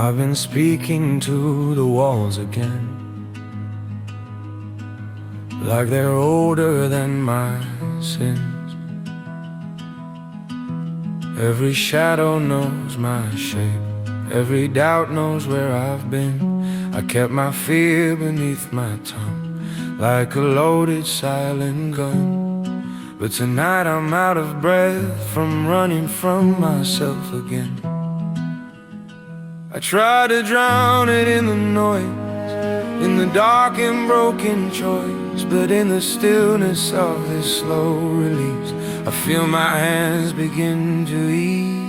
I've been speaking to the walls again, like they're older than my sins. Every shadow knows my shape, every doubt knows where I've been. I kept my fear beneath my tongue, like a loaded silent gun. But tonight I'm out of breath from running from myself again. I try to drown it in the noise, in the dark and broken choice, but in the stillness of this slow release, I feel my hands begin to ease.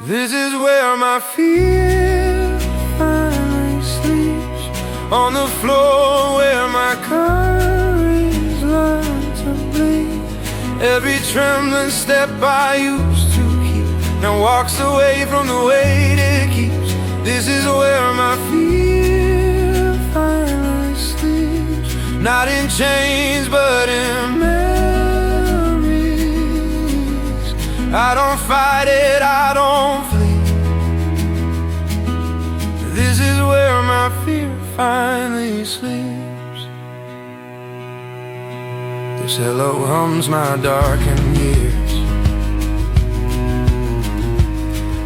This is where my fear finally sleeps, on the floor where my courage learned to bleed. Every trembling step I used to keep now walks away from the weight it keeps. This is where my fear finally sleeps, not in chains but in memories. I don't fight it, I don't flee. This is where my fear finally sleeps. This hello hums my darkened years,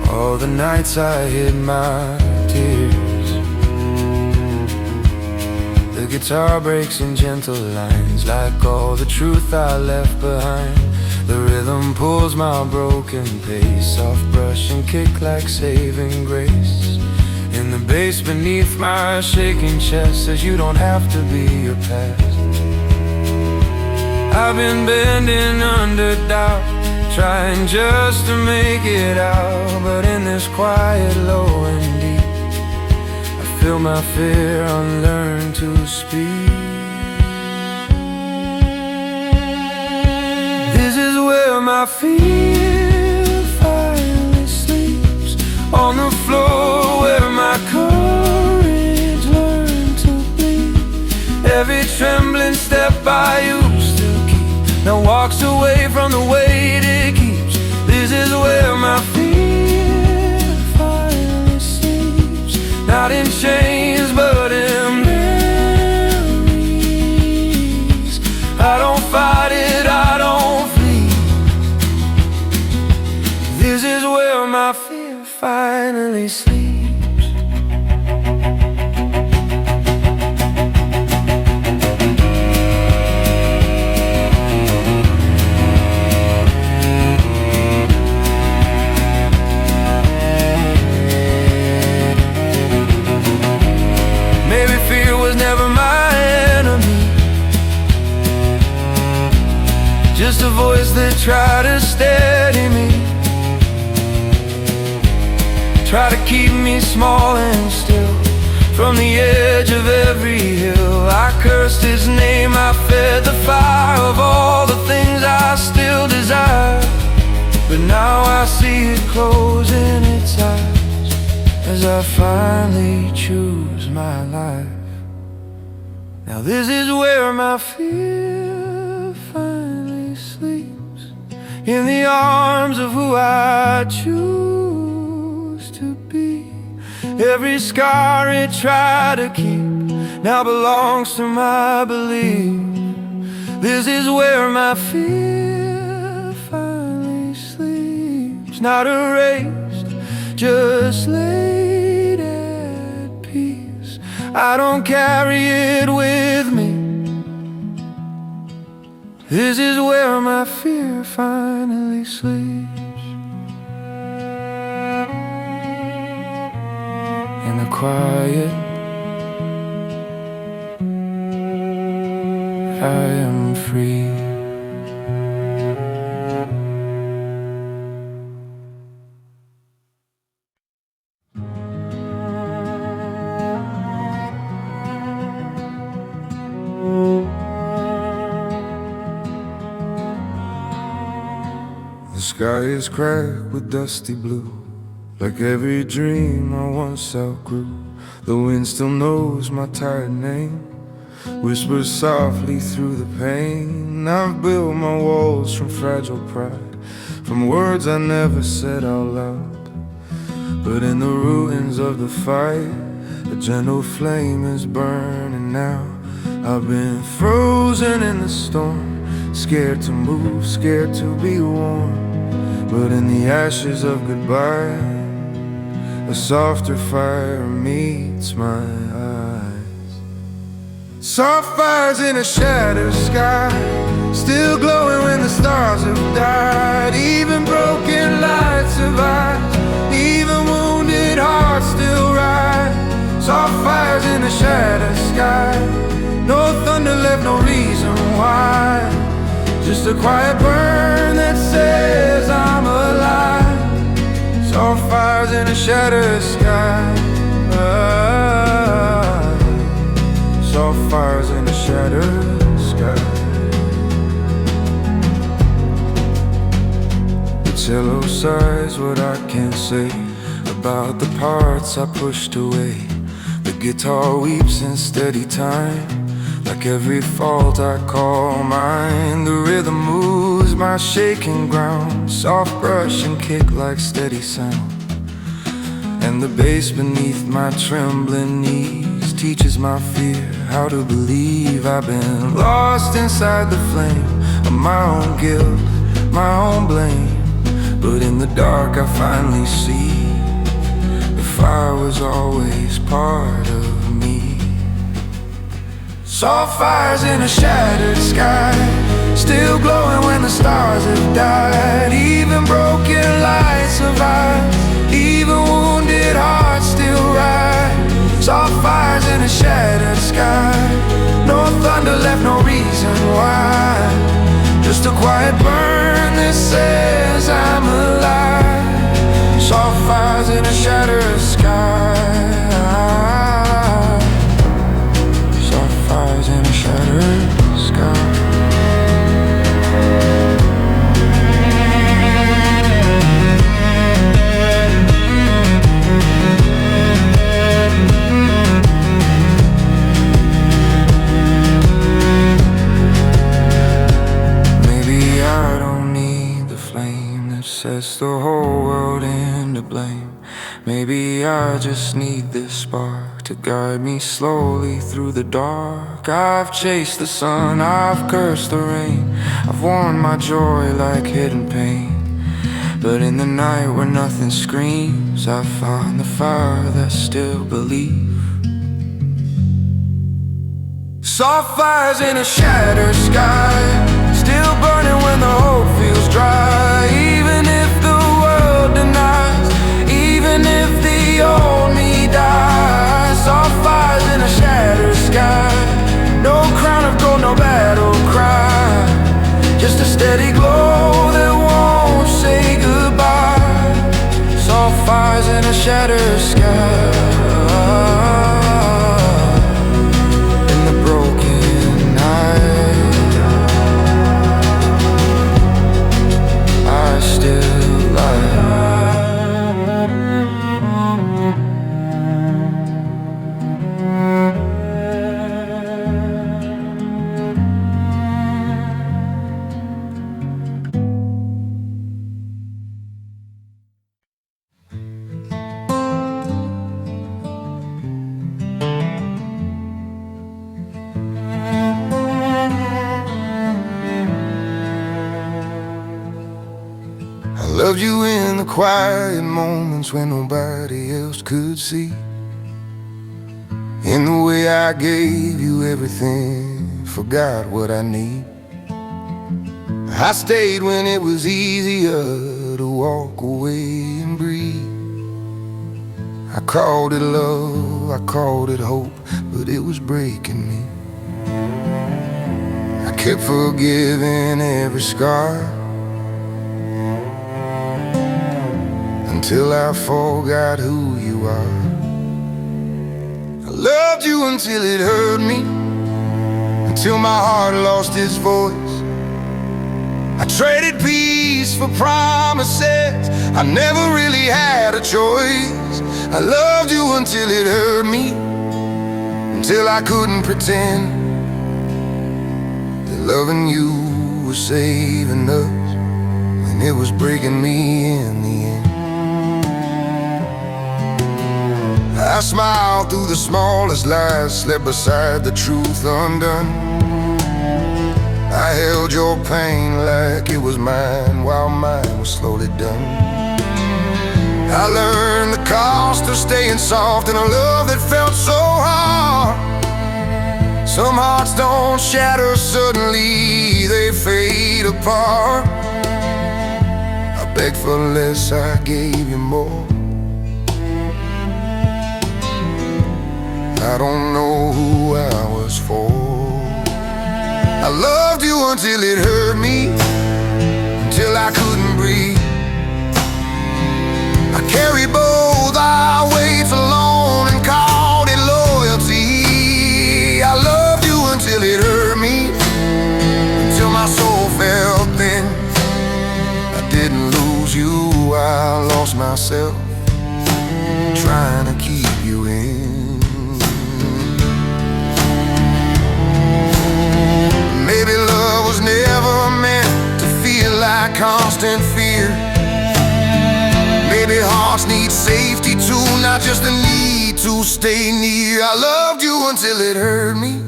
all the nights I hid my tears. The guitar breaks in gentle lines, like all the truth I left behind. The rhythm pulls my broken pace, soft brush and kick like saving grace. In the bass beneath my shaking chest says you don't have to be your past. I've been bending under doubt, trying just to make it out. But in this quiet, low and deep, I feel my fear unlearn to speak. This is where my fear finally sleeps, on the floor where my courage learned to bleed. Every trembling step I used to keep now walks away from the weight it keeps. This is where my fear finally sleeps, not in chains but in memories. I don't fight it, I don't flee. This is where my fear finally sleeps. Just a voice that tried to steady me, try to keep me small and still. From the edge of every hill I cursed his name, I fed the fire of all the things I still desire. But now I see it closing its eyes as I finally choose my life. Now this is where my fear finally sleeps, in the arms of who I choose to be. Every scar it tried to keep now belongs to my belief. This is where my fear finally sleeps, not erased, just laid at peace. I don't carry it with me. This is where my fear finally sleeps, in the quiet. I am free. The sky is cracked with dusty blue, like every dream I once outgrew. The wind still knows my tired name, whispers softly through the pain. I've built my walls from fragile pride, from words I never said out loud. But in the ruins of the fire, a gentle flame is burning now. I've been frozen in the storm, scared to move, scared to be warm. But in the ashes of goodbye, a softer fire meets my eyes. Soft fires in a shattered sky, still glowing when the stars have died. Even broken lights survive, even wounded hearts still rise. Soft fires in a shattered sky, no thunder left, no reason why. Just a quiet burn that says I'm alive. Soft fires in a shattered sky. Soft fires in a shattered sky. The cello sighs what I can't say about the parts I pushed away. The guitar weeps in steady time, like every fault I call mine. The rhythm moves my shaking ground, soft brush and kick like steady sound. And the bass beneath my trembling knees teaches my fear how to believe. I've been lost inside the flame of my own guilt, my own blame. But in the dark I finally see the fire was always part of me. Soft fires in a shattered sky, still glowing when the stars have died. Even broken lights survive, even wounded hearts still rise. Soft fires in a shattered sky, no thunder left, no reason why. Just a quiet burn that says I'm alive. Soft fires in a shattered sky. Soft fires in a shattered sky. Sets the whole world into blame. Maybe I just need this spark to guide me slowly through the dark. I've chased the sun, I've cursed the rain, I've worn my joy like hidden pain. But in the night where nothing screams, I find the fire that still believes. Soft fires in a shattered sky, still burning when the hope feels dry. Even if the world denies, even if the old me dies. Soft fires in a shattered sky, no crown of gold, no battle cry. Just a steady glow that won't say goodbye. Soft fires in a shattered sky. Loved you in the quiet moments when nobody else could see. In the way I gave you everything, forgot what I need. I stayed when it was easier to walk away and breathe. I called it love, I called it hope, but it was breaking me. I kept forgiving every scar until I forgot who you are. I loved you until it hurt me, until my heart lost its voice. I traded peace for promises, I never really had a choice. I loved you until it hurt me, until I couldn't pretend that loving you was saving us when and it was breaking me in the end. I smiled through the smallest lies, slept beside the truth undone. I held your pain like it was mine, while mine was slowly done. I learned the cost of staying soft in a love that felt so hard. Some hearts don't shatter suddenly, they fade apart. I begged for less, I gave you more. I don't know who I was for. I loved you until it hurt me, until I couldn't breathe. I carried both our weights alone and called it loyalty. I loved you until it hurt me, until my soul felt thin. I didn't lose you, I lost myself, trying to keep you in. Maybe love was never meant to feel like constant fear. Maybe hearts need safety too, not just the need to stay near. I loved you until it hurt me,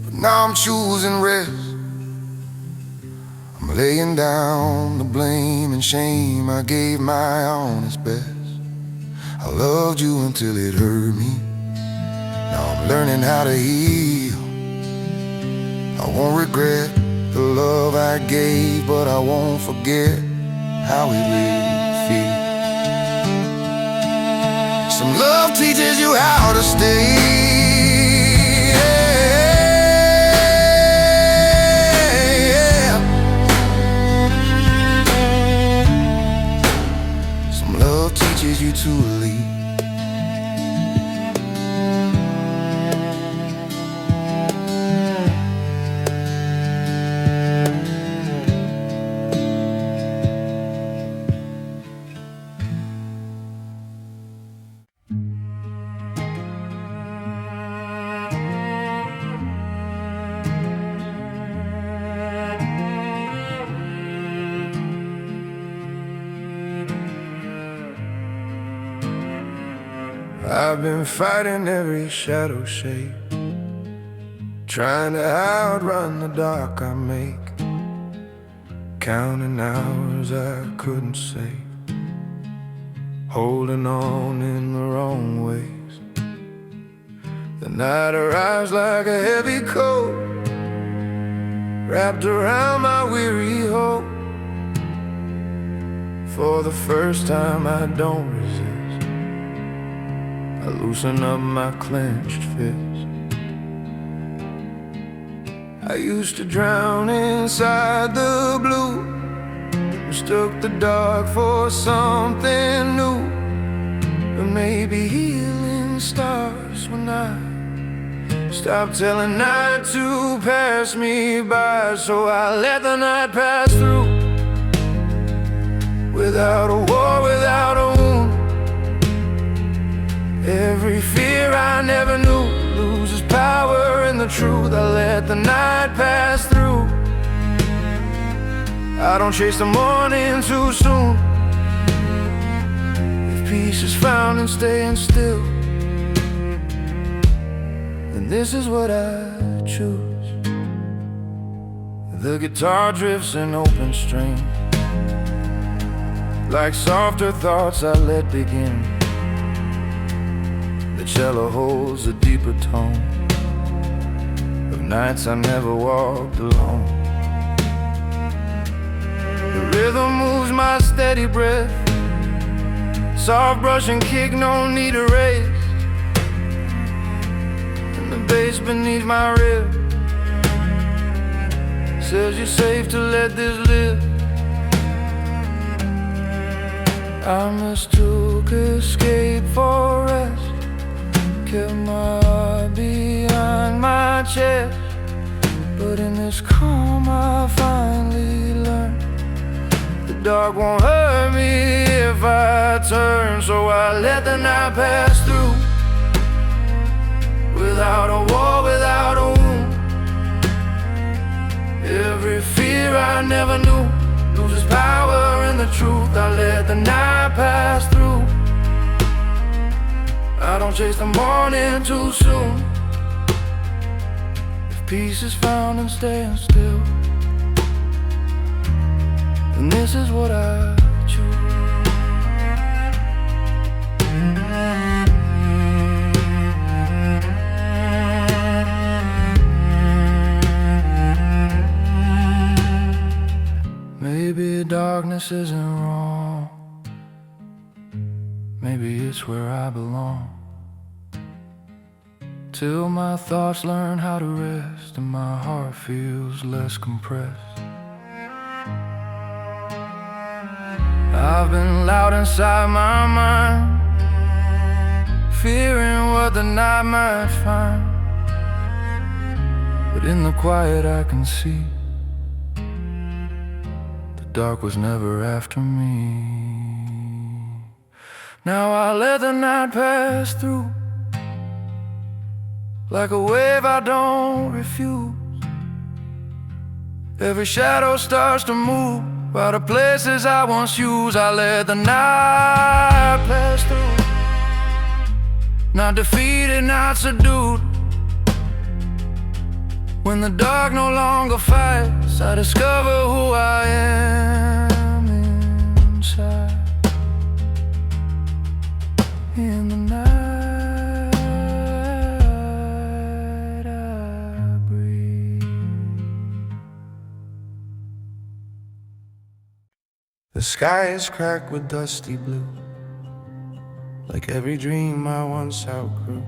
but now I'm choosing rest. I'm laying down the blame and shame, I gave my honest best. I loved you until it hurt me, now I'm learning how to heal. I won't regret the love I gave, but I won't forget how it really feels. Some love teaches you how to stay, yeah. Some love teaches you to leave. I've been fighting every shadow shape, trying to outrun the dark I make, counting hours I couldn't save, holding on in the wrong ways. The night arrives like a heavy coat, wrapped around my weary hope. For the first time I don't resist, I loosen up my clenched fist. I used to drown inside the blue, mistook the dark for something new. But maybe healing starts when I stop telling night to pass me by. So I let the night pass through, without a war, without a wound. Every fear I never knew loses power in the truth. I let the night pass through. I don't chase the morning too soon. If peace is found in staying still, then this is what I choose. The guitar drifts in open string, like softer thoughts I let begin. The cello holds a deeper tone of nights I never walked alone. The rhythm moves my steady breath, soft brush and kick, no need to raise. And the bass beneath my rib says you're safe to let this live. I mistook escape for rest, kept my heart behind my chest. But in this calm I finally learned the dark won't hurt me if I turn. So I let the night pass through, without a war, without a wound. Every fear I never knew loses power the truth. I let the night pass through. I don't chase the morning too soon. If peace is found in staying still, then this is what I choose. Maybe darkness isn't wrong. Maybe it's where I belong. Till my thoughts learn how to rest and my heart feels less compressed. I've been loud inside my mind, fearing what the night might find. But in the quiet I can see the dark was never after me. Now I let the night pass through, like a wave I don't refuse. Every shadow starts to move while the places I once used. I let the night pass through, not defeated, not subdued. When the dark no longer fights, I discover who I am inside. In the night I breathe. The sky is cracked with dusty blue, like every dream I once outgrew.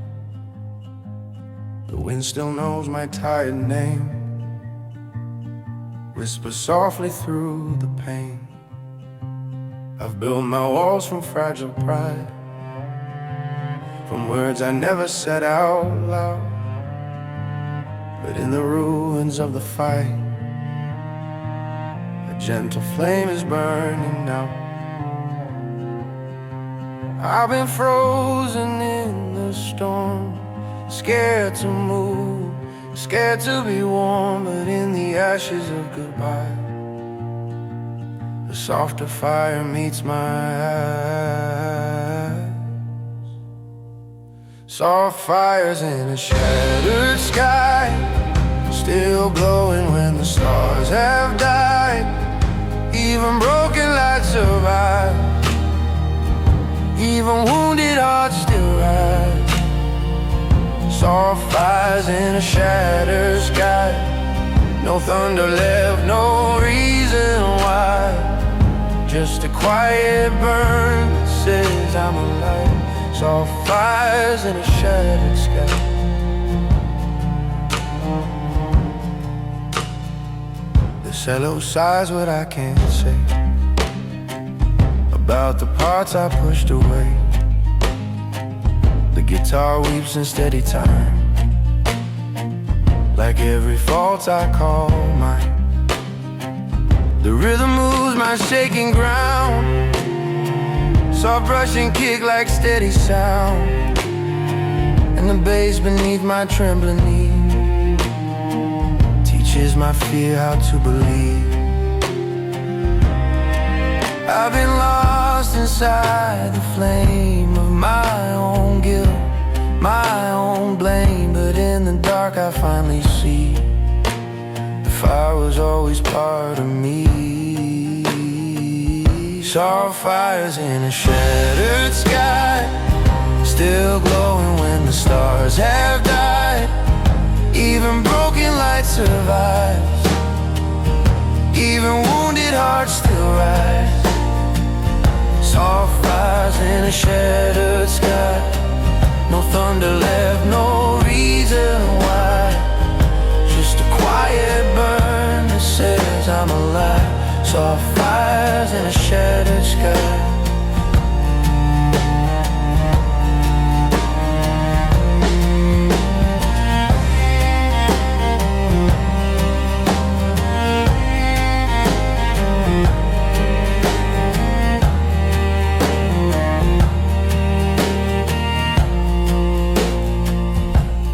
The wind still knows my tired name, whispers softly through the pain. I've built my walls from fragile pride, from words I never said out loud. But in the ruins of the fight, a gentle flame is burning out. I've been frozen in the storm, scared to move, scared to be warm. But in the ashes of goodbye, a softer fire meets my eyes. Soft fires in a shattered sky, still glowing when the stars have died. Even broken lights survive, even wounded hearts still rise. Soft fires in a shattered sky, no thunder left, no reason why. Just a quiet burn that says I'm alive. Soft fires in a shattered sky. The cello sighs what I can't say about the parts I pushed away. The guitar weeps in steady time, like every fault I call mine. The rhythm moves my shaking ground, soft brushing kick like steady sound. And the bass beneath my trembling knee teaches my fear how to believe. I've been lost inside the flame of my own guilt, my own blame. But in the dark I finally see the fire was always part of me. Soft fires in a shattered sky, still glowing when the stars have died. Even broken light survives, even wounded hearts still rise. Soft fires in a shattered sky, no thunder left, no reason why. Just a quiet burn that says I'm alive. Soft fires in a shattered sky.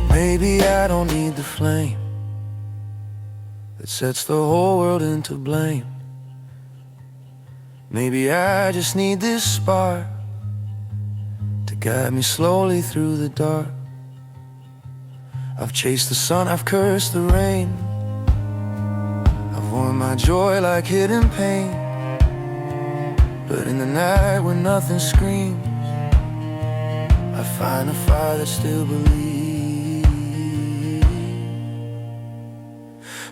Maybe I don't need the flame that sets the whole world into blame. Maybe I just need this spark to guide me slowly through the dark. I've chased the sun, I've cursed the rain, I've worn my joy like hidden pain. But in the night when nothing screams, I find a fire that still believes.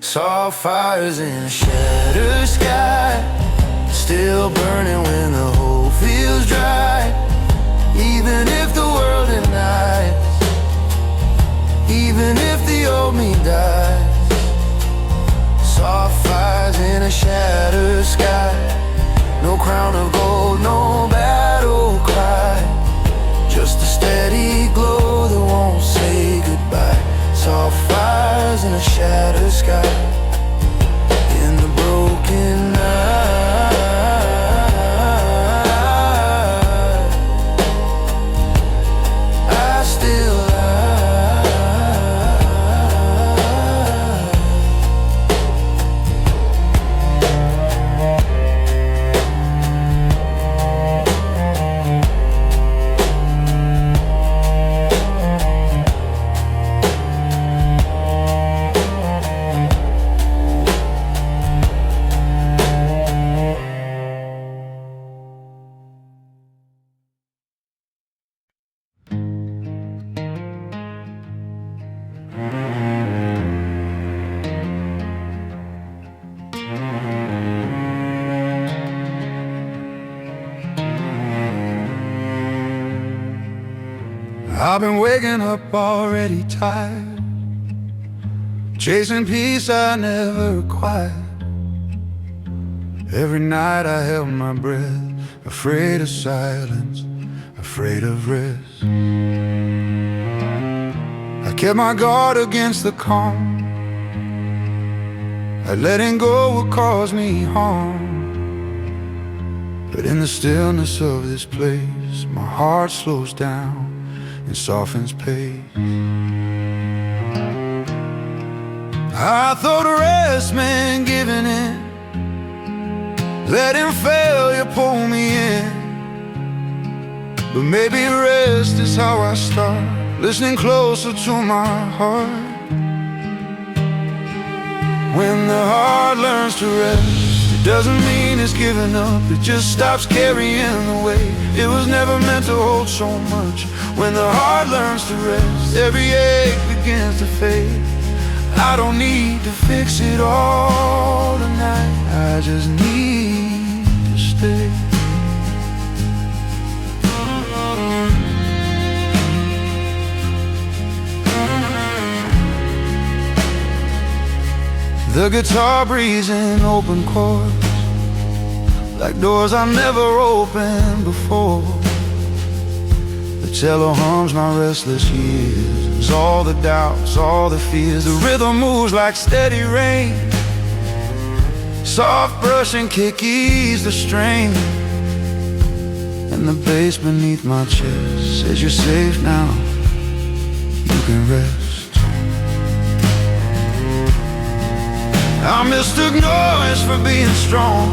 Saw fires in a shattered sky, still burning when the hope feels dry. Even if the world denies, even if the old me dies. Saw fires in a shattered sky, no crown of gold, no battle cry, just a steady glow that won't say goodbye. Saw fires in a shattered sky, in the broken night. I still I've been waking up already tired, chasing peace I never acquired. Every night I held my breath, afraid of silence, afraid of rest. I kept my guard against the calm, that letting go would cause me harm. But in the stillness of this place, my heart slows down and softens pace. I thought rest meant giving in, letting failure pull me in. But maybe rest is how I start, listening closer to my heart. When the heart learns to rest, it doesn't mean it's giving up, it just stops carrying the weight. It was never meant to hold so much. When the heart learns to rest, every ache begins to fade. I don't need to fix it all tonight, I just need to stay. The guitar breathes in open chords, like doors I've never opened before. The cello hums my restless years, it's all the doubts, all the fears. The rhythm moves like steady rain, soft brush and kick ease the strain. And the bass beneath my chest says you're safe now, you can rest. I mistook noise for being strong,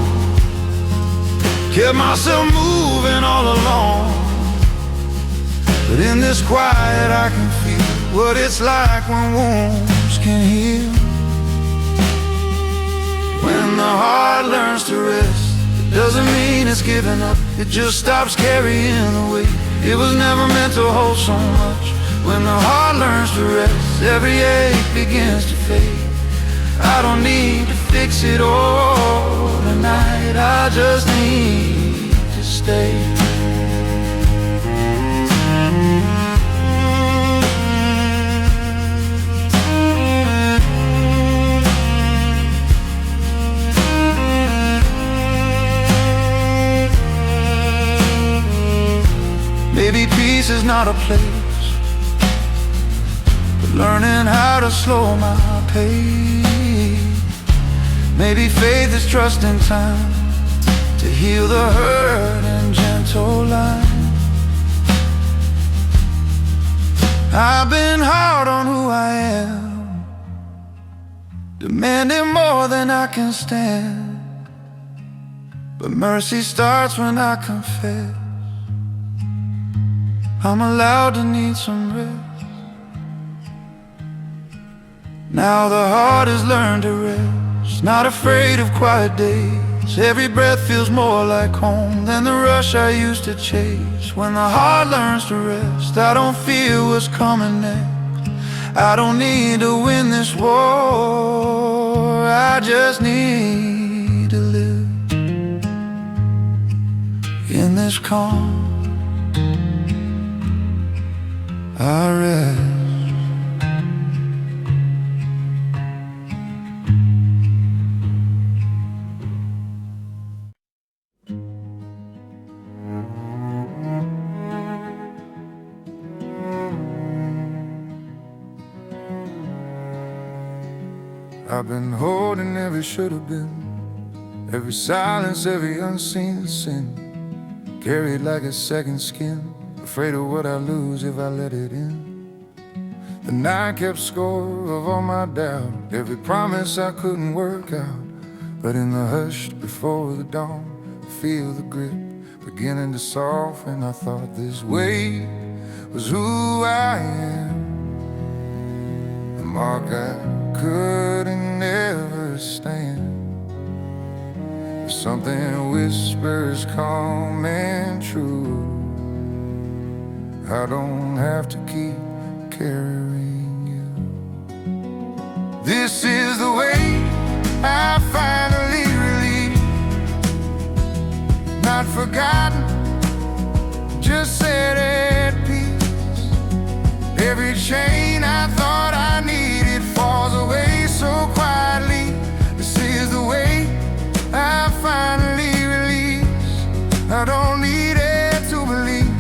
kept myself moving all along. But in this quiet I can feel what it's like when wounds can heal. When the heart learns to rest, it doesn't mean it's giving up, it just stops carrying the weight. It was never meant to hold so much. When the heart learns to rest, every ache begins to fade. I don't need to fix it all tonight, I just need to stay. Maybe peace is not a place, but learning how to slow my pace. Maybe faith is trusting time to heal the hurt in gentle line. I've been hard on who I am, demanding more than I can stand. but mercy starts when I confess. I'm allowed to need some rest. Now the heart has learned to rest, not afraid of quiet days. Every breath feels more like home than the rush I used to chase. When the heart learns to rest, I don't fear what's coming next. I don't need to win this war, I just need to live in this calm. I rest. I've been holding every should've been, every silence, every unseen sin, carried like a second skin, afraid of what I lose if I let it in. The night kept score of all my doubt, every promise I couldn't work out. But in the hush before the dawn, I feel the grip beginning to soften. I thought this weight was who I am, the mark I couldn't ever stand. Something whispers calm and true, I don't have to keep carrying you. This is the way I finally relieve, not forgotten, just set at peace. Every chain I thought I needed falls away so quietly. This is the way I finally release. I don't need it to believe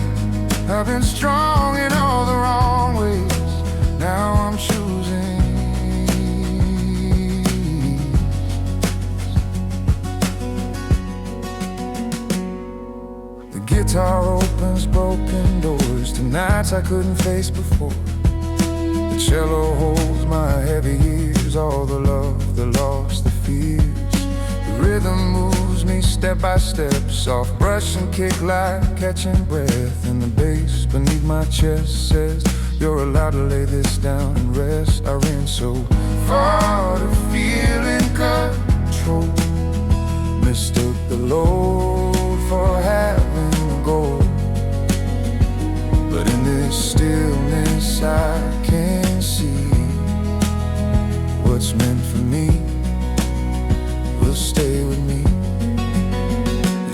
I've been strong in all the wrong ways. Now I'm choosing ease. The guitar opens broken doors to nights I couldn't face before. The cello holds my heavy years, all the love, the loss, the fears. The rhythm moves me step by step, soft brush and kick like catching breath. And the bass beneath my chest says, you're allowed to lay this down and rest. I ran so far to feel in control, mistook the load for having a goal. But in this stillness I can see what's meant for me will stay with me.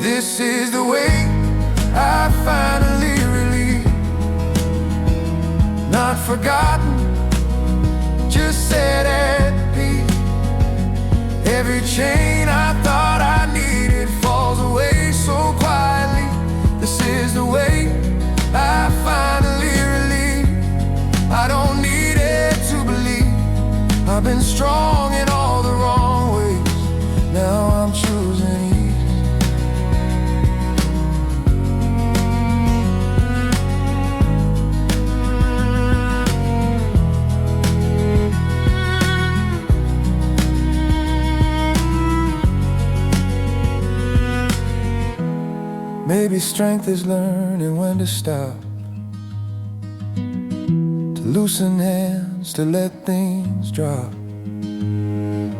This is the way I finally relieve, not forgotten, just set at peace. Every chain I thought I needed falls away so quietly. This is the way I finally relieve. I don't need it to believe I've been strong in all the wrong ways. Now I'm choosing ease. Maybe strength is learning when to stop, to loosen hands, to let things drop.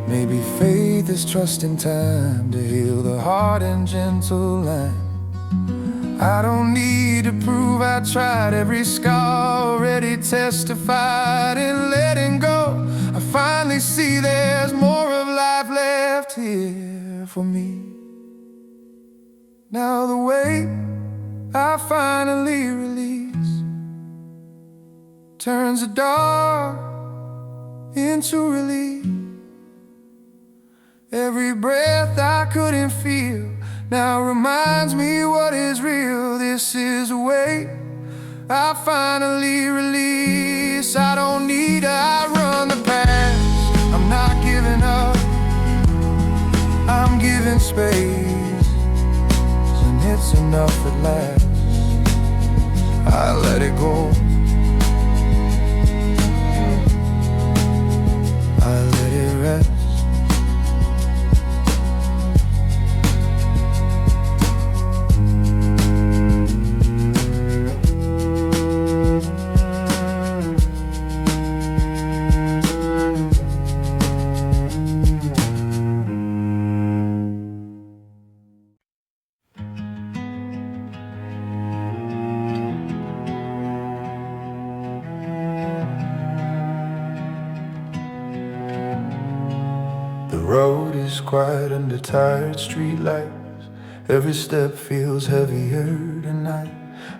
Maybe faith is trusting time to heal the heart in gentle line. I don't need to prove I tried, every scar already testified. In letting go, I finally see there's more of life left here for me. Now the weight I finally release turns the dark into relief. Every breath I couldn't feel now reminds me what is real. This is the way I finally release. I don't need to outrun the past, I'm not giving up, I'm giving space. It's enough at last, I let it go, I let it rest. road is quiet under tired streetlights. Every step feels heavier tonight.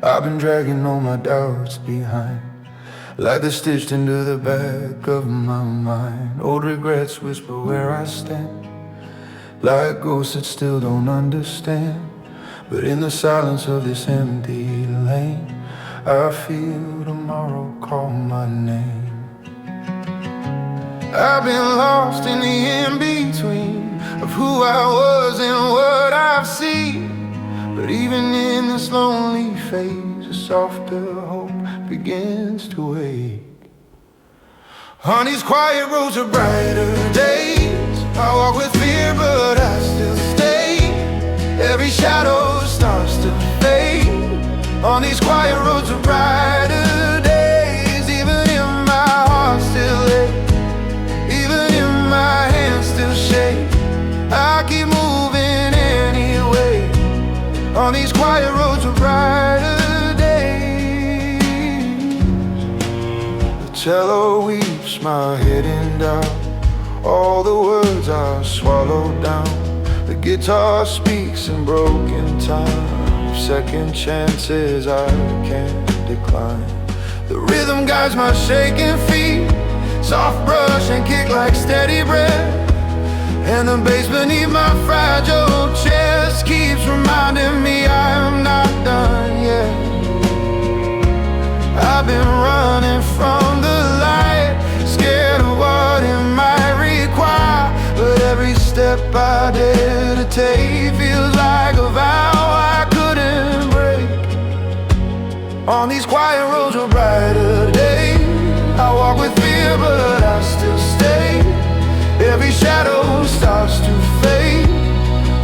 I've been dragging all my doubts behind, like they're stitched into the back of my mind. Old regrets whisper where I stand, like ghosts that still don't understand. But in the silence of this empty lane, I feel tomorrow call my name. I've been lost in the in-between of who I was and what I've seen. But even in this lonely phase, a softer hope begins to wake. On these quiet roads of brighter days, I walk with fear but I still stay. Every shadow starts to fade. On these quiet roads of brighter days, even if my heart still aches, even if my hands still shake, I keep moving anyway. On these quiet roads of brighter days, the cello weeps, my head in doubt. All the words are swallowed down. The guitar speaks in broken time. Second chances I can't decline. The rhythm guides my shaking feet, soft brush and kick like steady breath. And the bass beneath my fragile chest keeps reminding me I am not done yet. I've been running from the light, scared of what it might require. But every step I dare to take feels like a vow I couldn't break. On these quiet roads of brighter days, I walk with fear but I still stay. Every shadow starts to fade.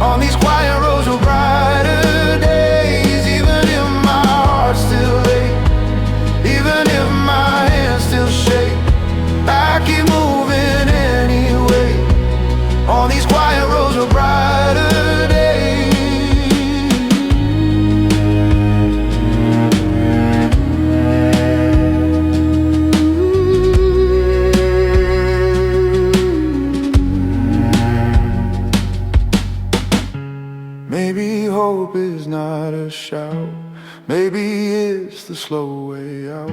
On these quiet roads of brighter days, even if my heart still aches, even if my hands still shake, I keep moving anyway. On these quiet roads of brighter days. Maybe hope is not a shout, maybe it's the slow way out.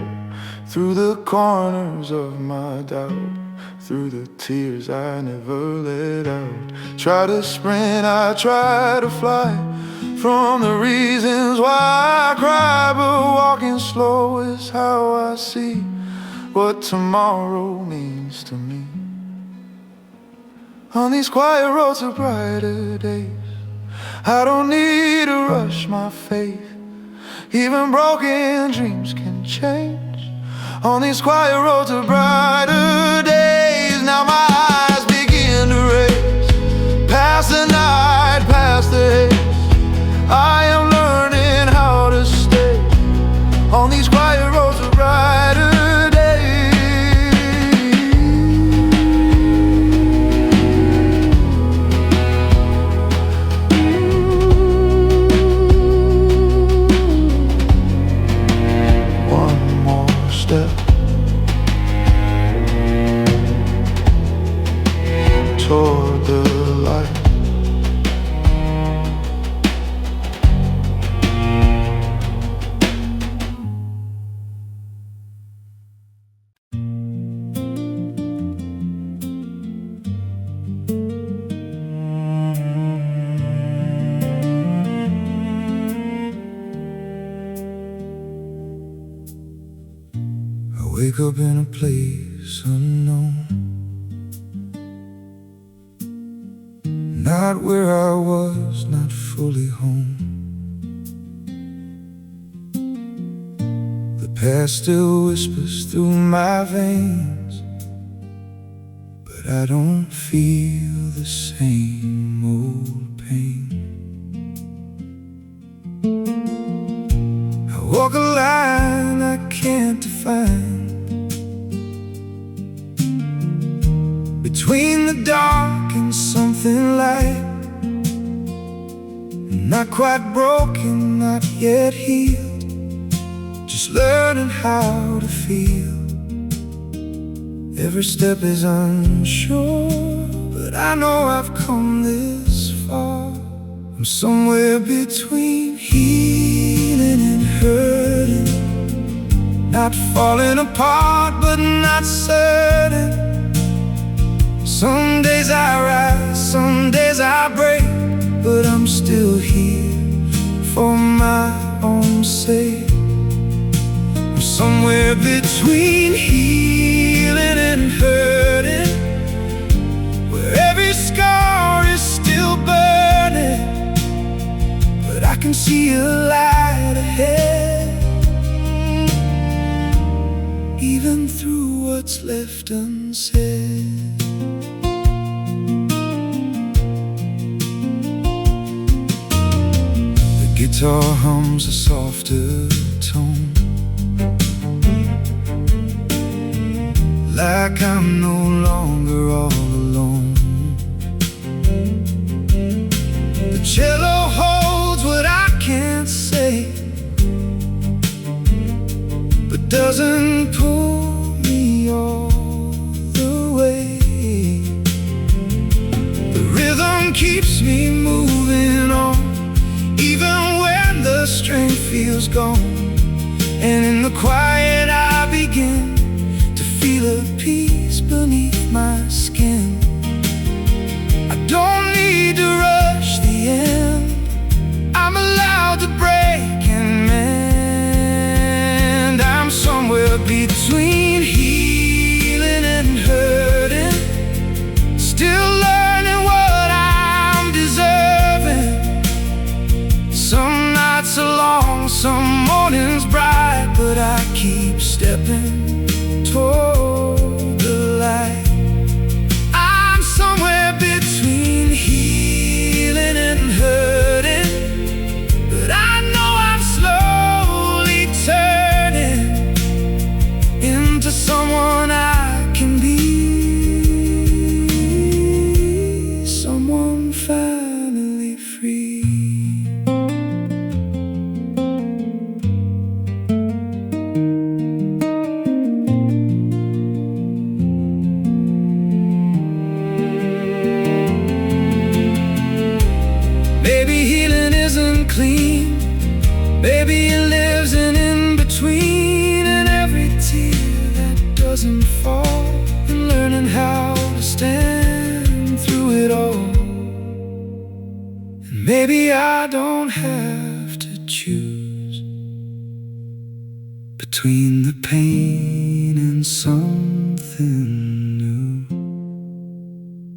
Through the corners of my doubt, through the tears I never let out. Try to sprint, I try to fly from the reasons why I cry. But walking slow is how I see what tomorrow means to me. On these quiet roads of brighter days, I don't need to rush my faith. Even broken dreams can change. On these quiet roads of brighter days, now my eyes begin to race past the night, past the haze. I am learning how to stay on these quiet roads of brighter toward the light. I wake up in a place unknown, not where I was, not fully home. The past still whispers through my veins, but I don't feel the same old pain. I walk a line I can't define, between the dark and something light. Not quite broken, not yet healed, just learning how to feel. Every step is unsure, but but I know I've come this far. I'm somewhere between healing and hurting, not falling apart, but not certain. Some days I rise, some days I break, but I'm still here for my own sake. I'm somewhere between healing and hurting, where every scar is still burning, but I can see a light ahead, even through what's left unsaid. The guitar hums a softer tone, like I'm no longer all alone. The cello holds what I can't say, but doesn't pull me all the way. The rhythm keeps me moving on, even when the strength feels gone. And in the quiet I begin to feel a peace beneath my skin. I don't need to rush the end, I'm allowed to break and mend. I'm somewhere between healing and hurting, still learning what I'm deserving. Some nights are long, some mornings bright, but I keep stepping toward the light. I'm somewhere between healing and hurting, but I know I'm slowly turning into someone I can be, someone finally free. Maybe healing isn't clean, maybe it lives in between, and every tear that doesn't fall, and learning how to stand through it all. And maybe I don't have to choose between the pain and something new.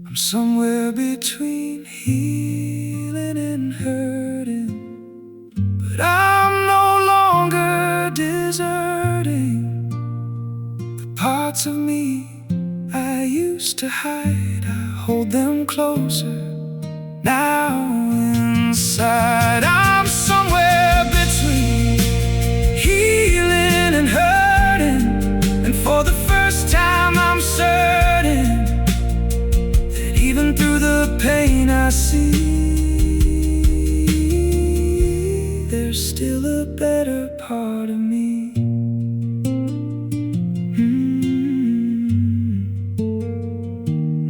I'm somewhere between healing and hurting, but I'm no longer deserting. The parts of me I used to hide, I hold them closer now inside. I'm somewhere between healing and hurting, and for the first time I'm certain that even through the pain I see, there's still a better part of me.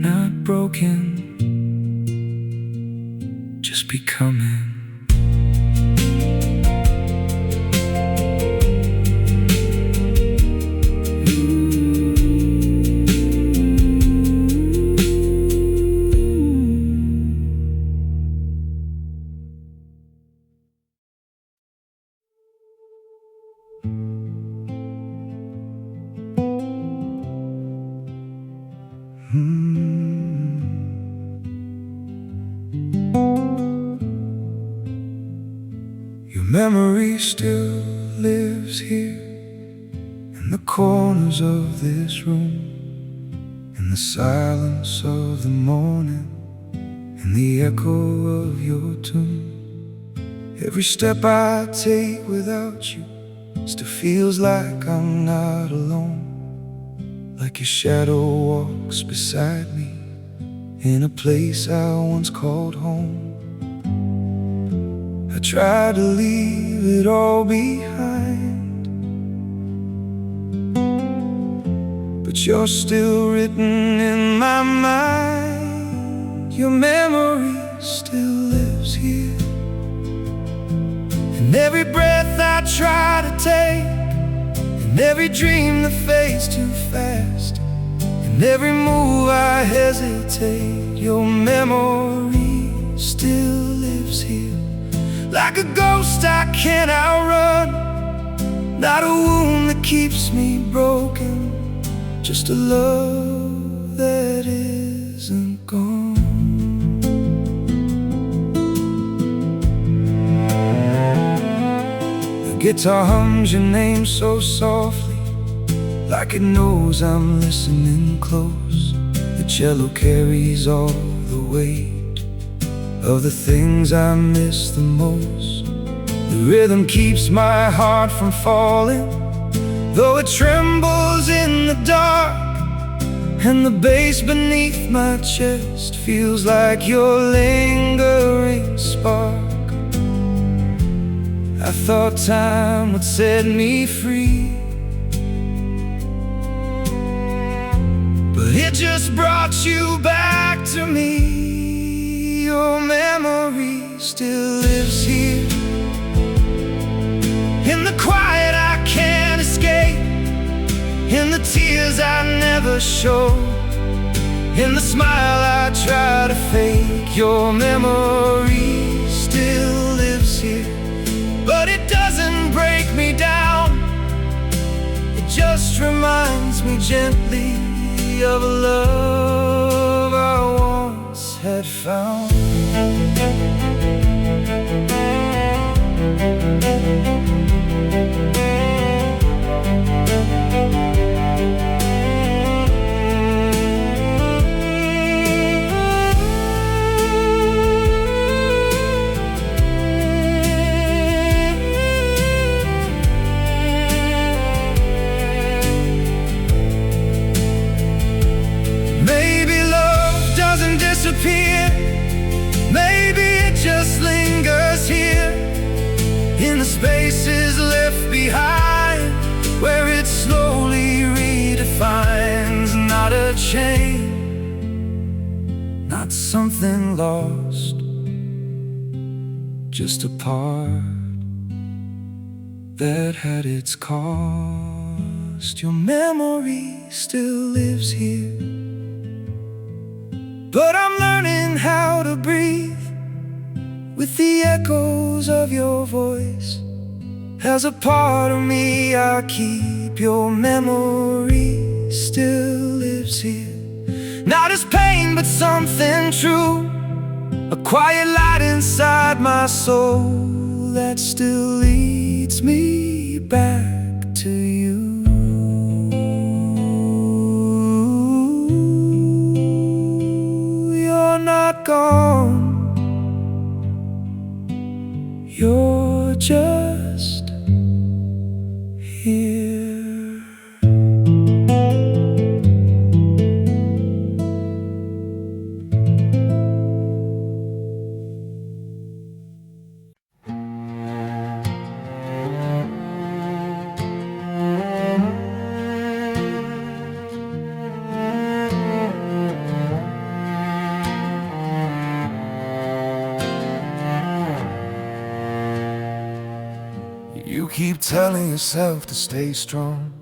Not broken, just becoming. Your memory still lives here, in the corners of this room, in the silence of the morning, in the echo of your tune. Every step I take without you still feels like I'm not alone, like your shadow walks beside me in a place I once called home. I try to leave it all behind, but you're still written in my mind. Your memory still lives here. In every breath I try to take, in every dream that fades too fast, in every move I hesitate, your memory still lives here. Like a ghost I can't outrun, not a wound that keeps me broken, just a love that isn't gone. The guitar hums your name so softly, like it knows I'm listening close. The cello carries all the weight of the things I miss the most. The rhythm keeps my heart from falling, though it trembles in the dark. And the bass beneath my chest feels like your lingering spark. I thought time would set me free, but it just brought you back to me. Your memory still lives here, in the quiet I can't escape, in the tears I never show, in the smile I try to fake. Your memory still lives here, but it doesn't break me down. It just reminds me gently of a love I once had found. Maybe it just lingers here, in the spaces left behind, where it slowly redefines. Not a chain, not something lost, just a part that had its cost. Your memory still lives here, but I'm learning how to breathe with the echoes of your voice. As a part of me I keep, your memory still lives here. Not as pain, but something true, a quiet light inside my soul that still leads me back to you. You're not gone, you're just here. You keep telling yourself to stay strong,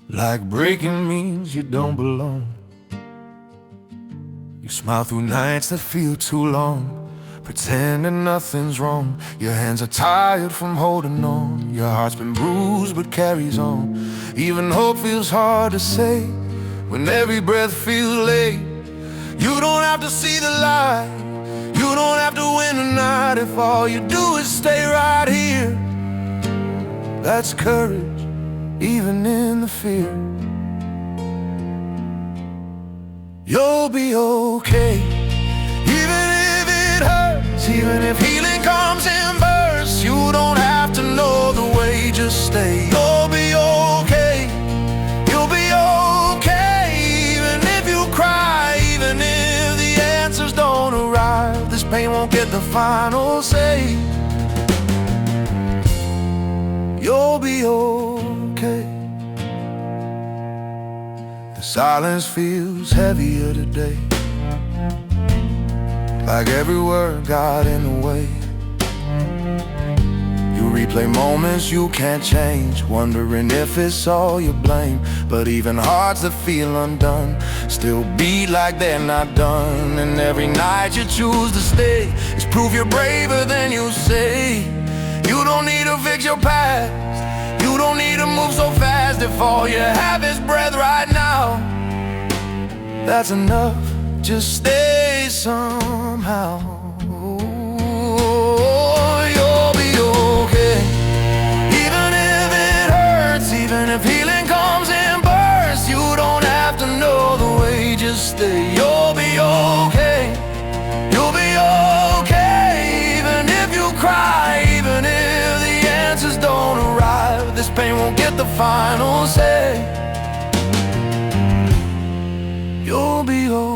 like breaking means you don't belong. You smile through nights that feel too long, pretending nothing's wrong. Your hands are tired from holding on, your heart's been bruised but carries on. Even hope feels hard to say when every breath feels late. You don't have to see the light, you don't have to win tonight, if all you do is stay right here. That's courage, even in the fear. You'll be okay, even if it hurts, even if healing comes in bursts. You don't have to know the way, just stay. You'll be okay, you'll be okay, even if you cry, even if the answers don't arrive. This pain won't get the final say. You'll be okay. The silence feels heavier today, like every word got in the way. You replay moments you can't change, wondering if it's all your blame. But even hearts that feel undone still beat like they're not done. And every night you choose to stay is proof you're braver than you say. You don't need to fix your past, you don't need to move so fast. If all you have is breath right now, that's enough, just stay somehow. You'll be okay, even if it hurts, even if healing comes in bursts. You don't have to know the way, just stay. You'll be okay, you'll be okay, even if you cry, even if the answers don't arrive. This pain won't get the final say. You'll be okay.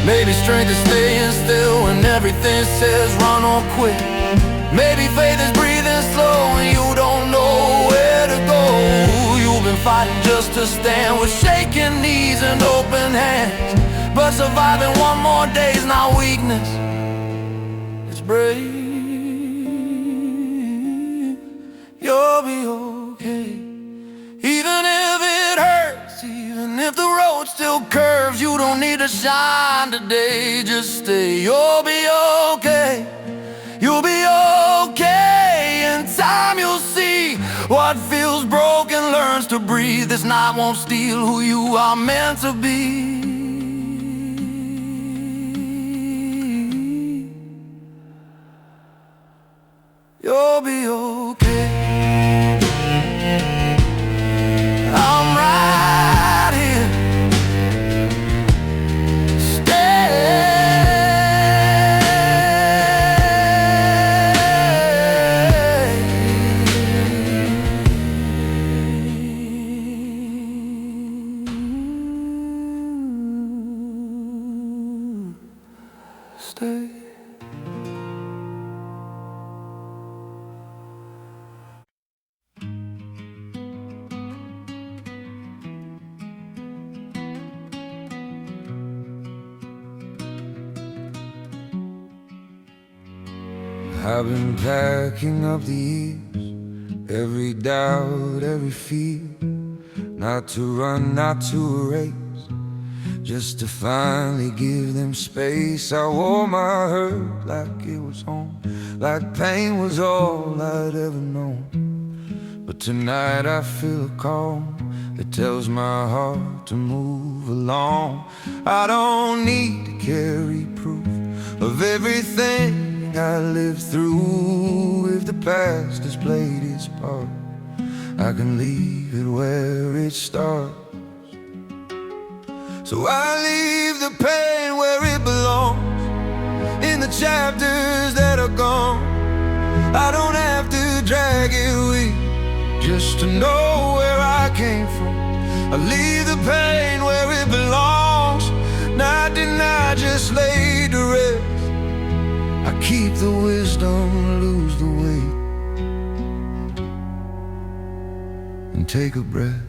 Maybe strength is staying still when everything says run or quit. Maybe faith is breathing slow and you don't know where to go. You've been fighting just to stand with shaking knees and open hands, but surviving one more day is not weakness, it's brave. You'll be okay, even if it hurts, even if the road still curves. You don't need to shine today, just stay. You'll be okay, you'll be okay. In time you'll see what feels broken learns to breathe. This night won't steal who you are meant to be. You'll be okay. I'm right here. Stay. I've been packing up the years, every doubt, every fear. Not to run, not to erase, just to finally give them space. I wore my hurt like it was home, like pain was all I'd ever known. But tonight I feel a call that tells my heart to move along. I don't need to carry proof of everything I lived through. If the past has played its part, I can leave it where it starts. So I leave the pain where it belongs, in the chapters that are gone. I don't have to drag it with, just to know where I came from. I leave the pain where it belongs, not deny, just laid to rest. I keep the wisdom, lose the weight, and take a breath.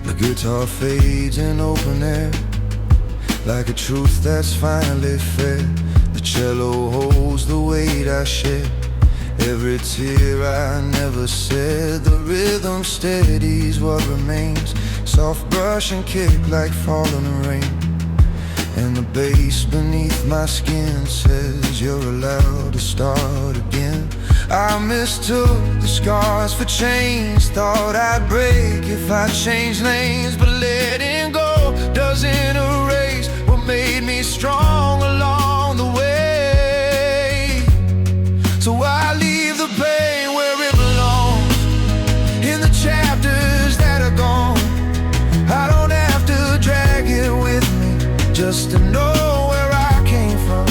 The guitar fades in open air, like a truth that's finally fair. The cello holds the weight I share, every tear I never said. The rhythm steadies what remains, soft brush and kick like falling rain. And the bass beneath my skin says you're allowed to start again. I mistook the scars for chains, thought I'd break if I changed lanes. But letting go doesn't erase what made me strong along the way. So I leave the pain where it belongs, in the chapters that are gone. I don't have to drag it with me, just to know where I came from.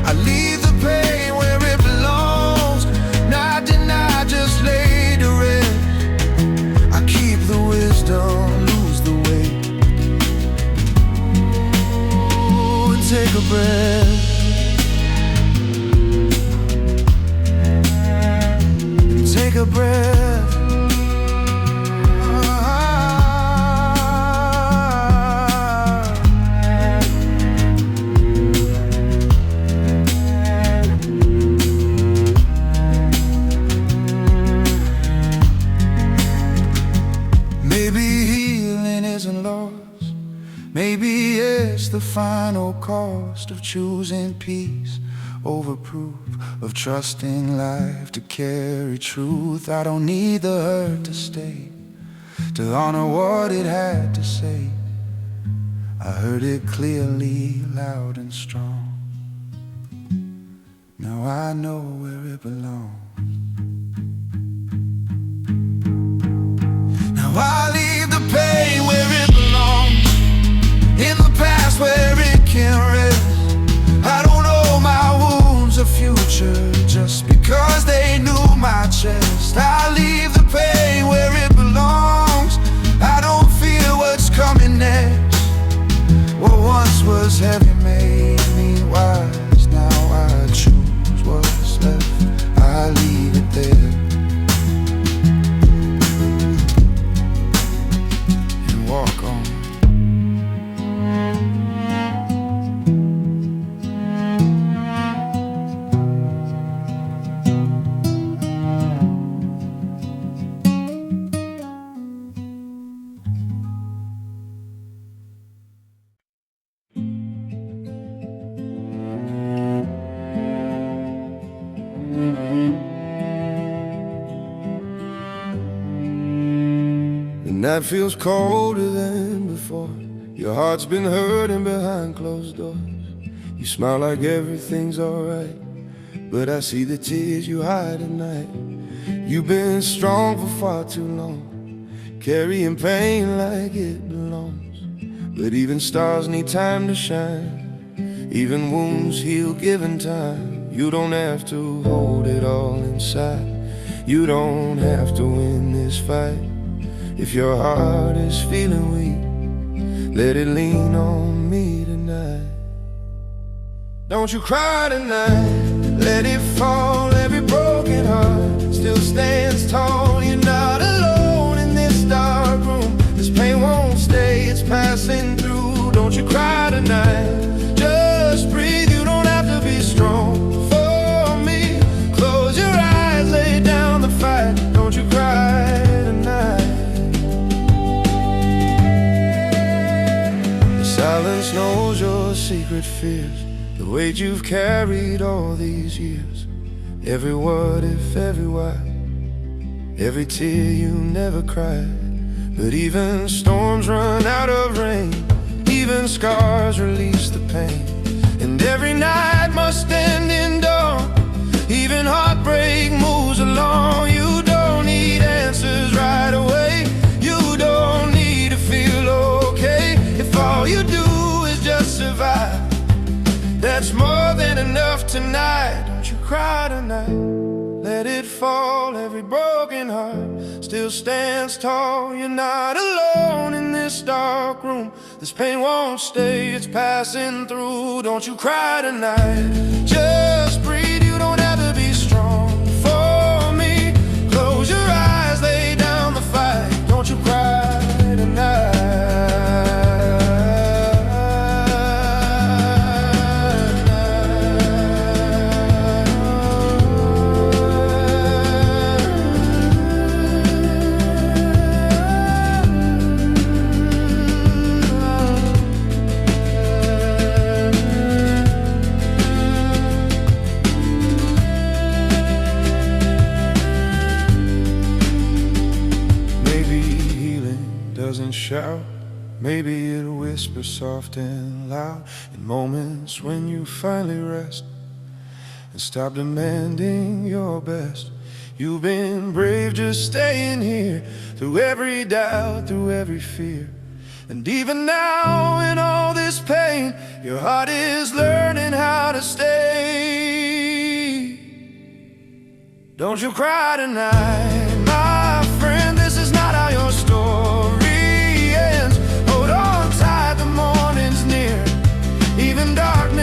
I leave the pain where it belongs, not deny, just lay to rest. I keep the wisdom, lose the weight, and take a breath. Take a breath. Maybe healing isn't lost. Maybe it's the final cost of choosing peace over proof, of trusting life to carry truth. I don't need the hurt to stay, to honor what it had to say. I heard it clearly, loud and strong. Now I know where it belongs. Now I leave the pain where it belongs, in the past where it can rest. I don't owe my wounds a future just because they knew my chest. I leave the pain where it belongs. I don't fear what's coming next. What once was heavy made me wise. Now I choose what's left. I leave it there and walk on. The night feels colder than before. Your heart's been hurting behind closed doors. You smile like everything's alright, but I see the tears you hide at night. You've been strong for far too long, carrying pain like it belongs. But even stars need time to shine, even wounds heal given time. You don't have to hold it all inside. You don't have to win this fight. If your heart is feeling weak, let it lean on me tonight. Don't you cry tonight, let it fall. Every broken heart still stands tall. You're not alone in this dark room. This pain won't stay, it's passing through. Don't you cry tonight, just breathe. You don't have to be strong for me. Close your eyes, lay down the fight. Don't you cry tonight. Silence knows your secret fears, the weight you've carried all these years. Every what if, every why, every tear you never cried. But even storms run out of rain, even scars release the pain. And every night must end in dawn, even heartbreak moves along. You don't need answers right away, you don't need to feel okay. If all you do is just survive, that's more than enough tonight. Don't you cry tonight, let it fall. Every broken heart still stands tall. You're not alone in this dark room. This pain won't stay, it's passing through. Don't you cry tonight, just breathe. You don't have to be strong for me. Close your eyes, lay down the fight. Don't you cry tonight. Shout, maybe it'll whisper soft and loud in moments when you finally rest and stop demanding your best. You've been brave just staying here through every doubt, through every fear. And even now in all this pain, your heart is learning how to stay. Don't you cry tonight, my friend. This is not how your story ends. Hold on tight, the morning's near. Even darkness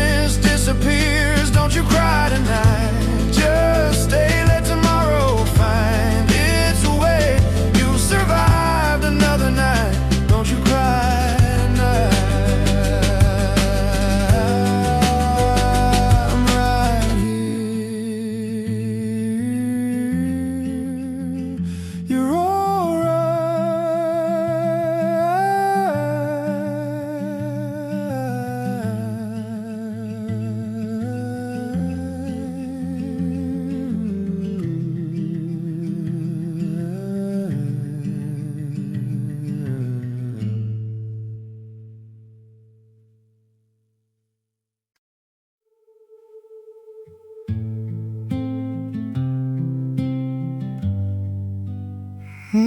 I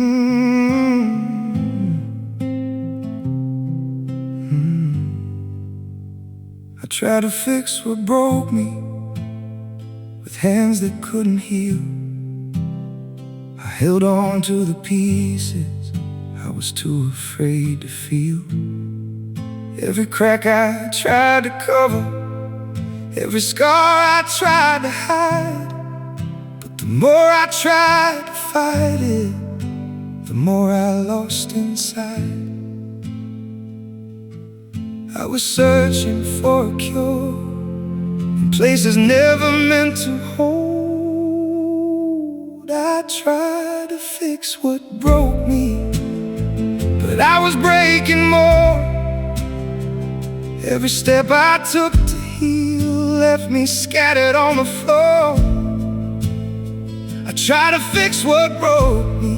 tried to fix what broke me with hands that couldn't heal. I held on to the pieces I was too afraid to feel. Every crack I tried to cover, every scar I tried to hide. But the more I tried to fight it, the more I lost inside. I was searching for a cure in places never meant to hold. I tried to fix what broke me, but I was breaking more. Every step I took to heal left me scattered on the floor. I tried to fix what broke me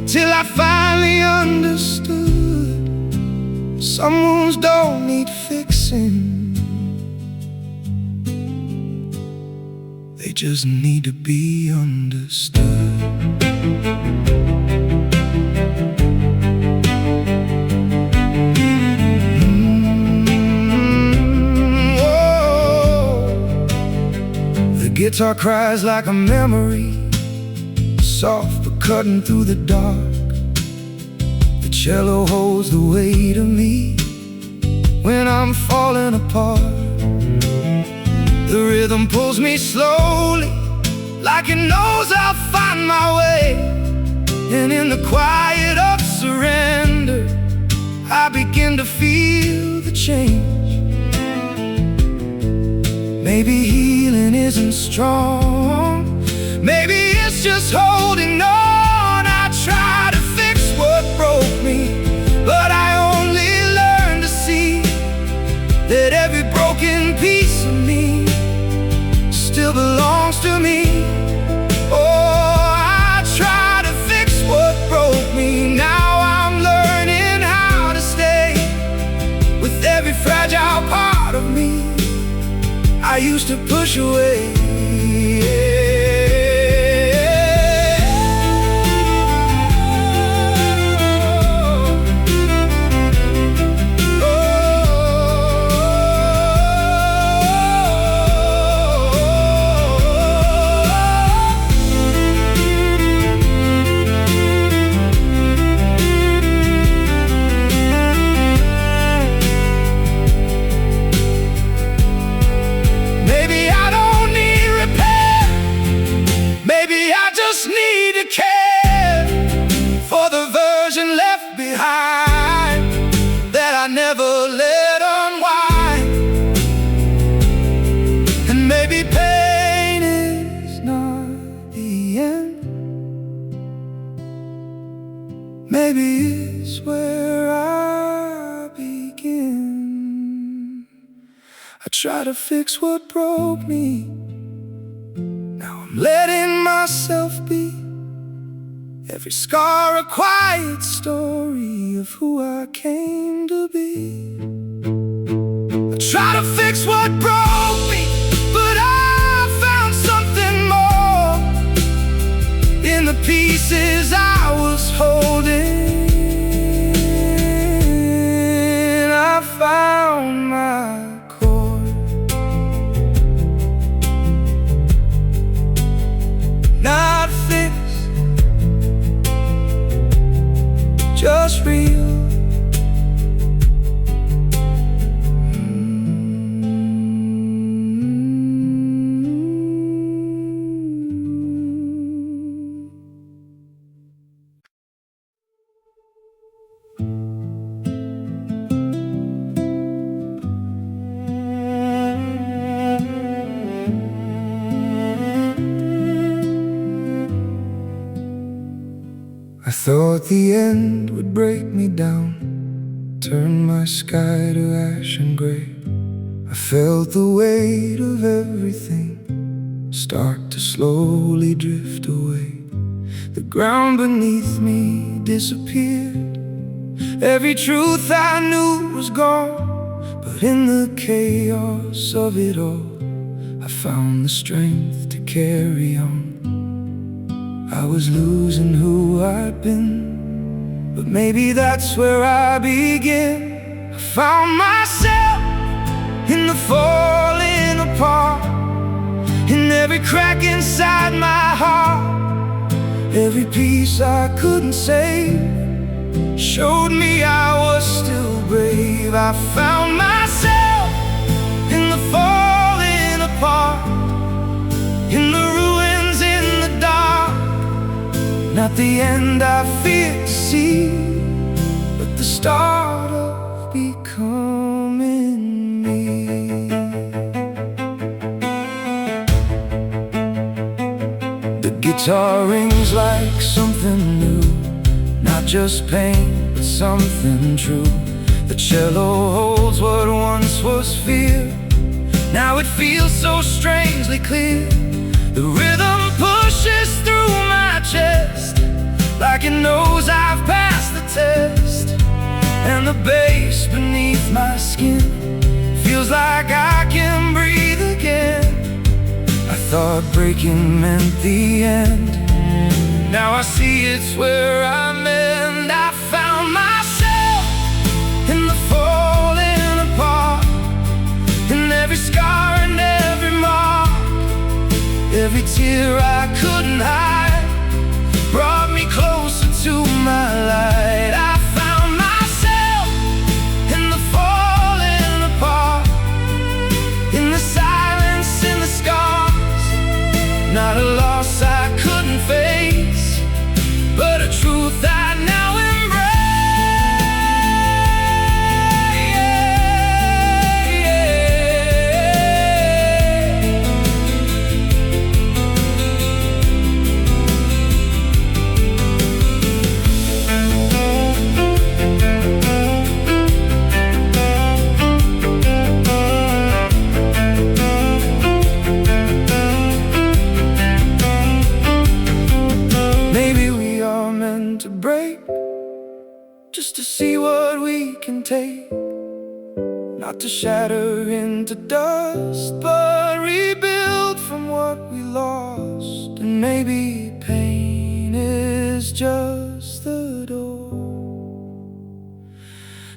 till I finally understood. Some wounds don't need fixing, they just need to be understood. The guitar cries like a memory, soft but cutting through the dark. The cello holds the weight of me when I'm falling apart. The rhythm pulls me slowly, like it knows I'll find my way. And in the quiet of surrender, I begin to feel the change. Maybe healing isn't strong, maybe it's just holding on. I try to fix what broke me, but I only learned to see that every broken piece of me still belongs to me. Oh, I try to fix what broke me. Now I'm learning how to stay with every fragile part of me I used to push away. Need to care for the version left behind that I never let unwind. And maybe pain is not the end, maybe it's where I begin. I try to fix what broke me, now I'm letting myself be. Every scar a quiet story of who I came to be. I try to fix what broke me, but I found something more in the pieces I was holding. I found my not fixed, just real. I thought the end would break me down, turn my sky to ash and gray. I felt the weight of everything start to slowly drift away. The ground beneath me disappeared, every truth I knew was gone. But in the chaos of it all, I found the strength to carry on. I was losing who I'd been, but maybe that's where I begin. I found myself in the falling apart, in every crack inside my heart. Every piece I couldn't save showed me I was still brave. I found myself in the falling apart, in the ruins, in the dark. Not the end I feared to see, but the start of becoming me. The guitar rings like something new, not just pain, but something true. The cello holds what once was fear, now it feels so strangely clear. The rhythm pushes through my chest, like it knows I've passed the test. And the bass beneath my skin feels like I can breathe again. I thought breaking meant the end, now I see it's where I'm in. I found myself in the falling apart, in every scar and every mark. Every tear I couldn't hide brought me closer to my light. I found myself in the falling apart, in the silence, in the scars. Not a loss I couldn't face, but a truth I now embrace. Maybe we are meant to break, just to see what we can take. Not to shatter into dust, but rebuild from what we lost. And maybe pain is just the door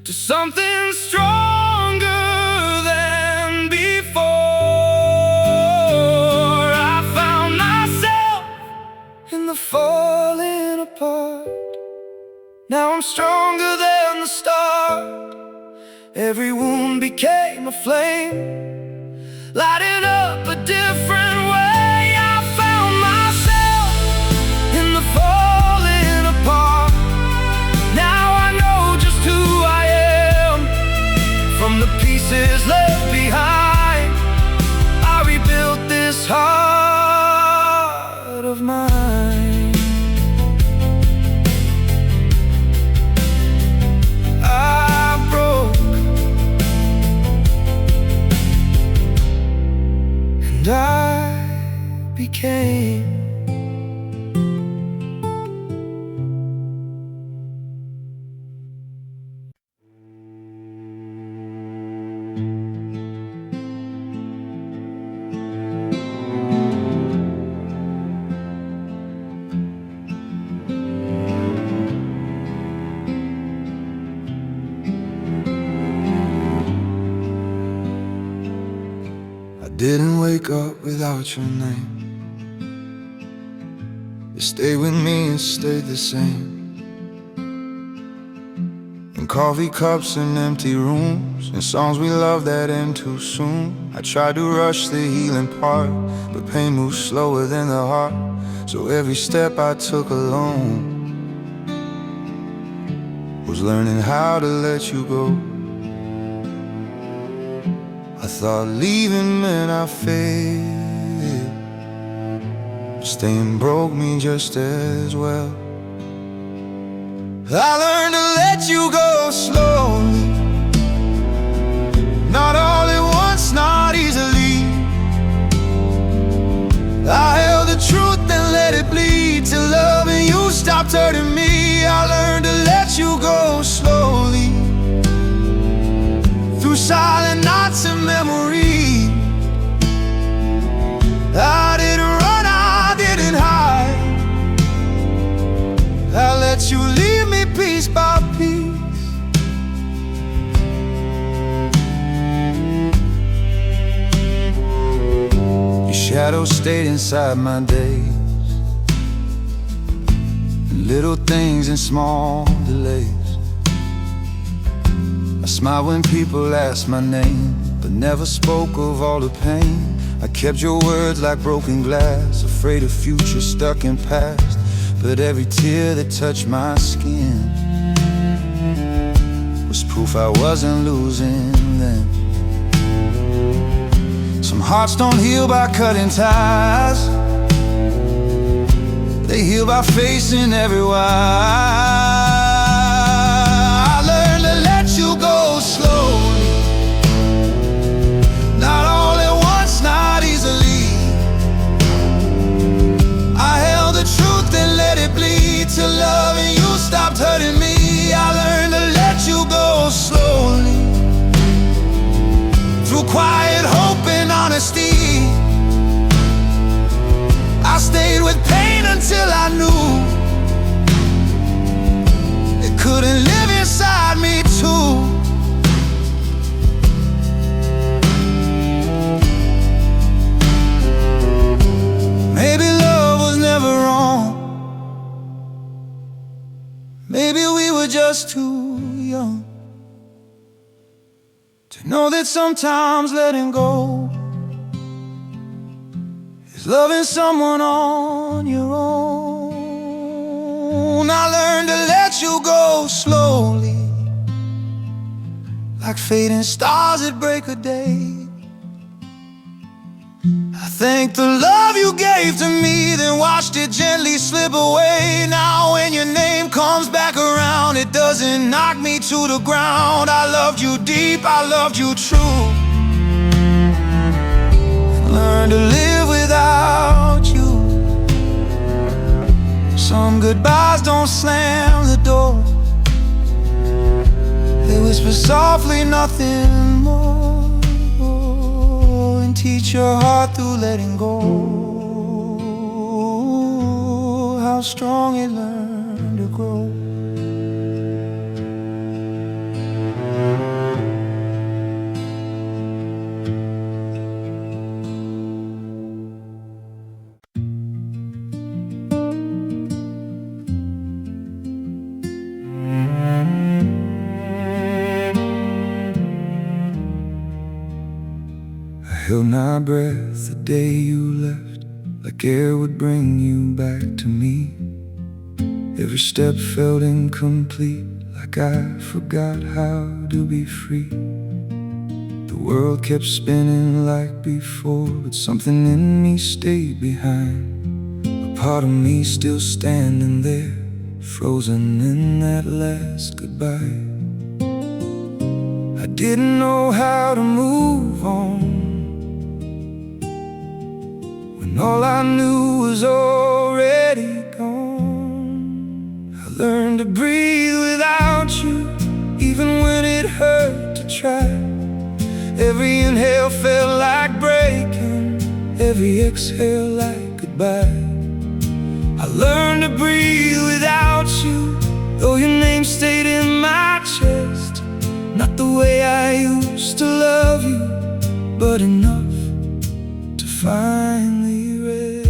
to something stronger than before. I found myself in the falling apart, now I'm stronger than the start. Every wound became a flame, lighting up a different way. I found myself in the falling apart, now I know just who I am. From the pieces left behind, I rebuilt this heart of mine. I broke, and I became. I didn't wake up without your name. You stayed with me and stayed the same. In coffee cups and empty rooms, and songs we loved that end too soon. I tried to rush the healing part, but pain moves slower than the heart. So every step I took alone was learning how to let you go. I thought leaving meant I failed, staying broke me just as well. I learned to let you go slowly, not all at once, not easily. I held the truth and let it bleed, till loving you stopped hurting me. I learned to let you go slowly, through silent nights and memory. I didn't run, I didn't hide, shadow stayed inside my days, little things and small delays. I smile when people ask my name, but never spoke of all the pain. I kept your words like broken glass, afraid of future stuck in past. But every tear that touched my skin was proof I wasn't losing then. Some hearts don't heal by cutting ties, they heal by facing every why. I learned to let you go slowly, not all at once, not easily. I held the truth and let it bleed till loving you stopped hurting me. I learned to let you go slowly, through quiet hope and honesty. I stayed with pain until I knew it couldn't live inside me too. Maybe love was never wrong, maybe we were just too young to know that sometimes letting go is loving someone on your own. I learned to let you go slowly, like fading stars at break of day. I thank the love you gave to me, then watched it gently slip away. Now when your name comes back around, it doesn't knock me to the ground. I loved you deep, I loved you true, learn to live without you. Some goodbyes don't slam the door, they whisper softly, nothing more, and teach your heart through letting go how strong it learned to grow. Held my breath the day you left, like air would bring you back to me. Every step felt incomplete, like I forgot how to be free. The world kept spinning like before, but something in me stayed behind. A part of me still standing there, frozen in that last goodbye. I didn't know how to move on, all I knew was already gone. I learned to breathe without you, even when it hurt to try. Every inhale felt like breaking, every exhale like goodbye. I learned to breathe without you, though your name stayed in my chest. Not the way I used to love you, but enough to finally rest.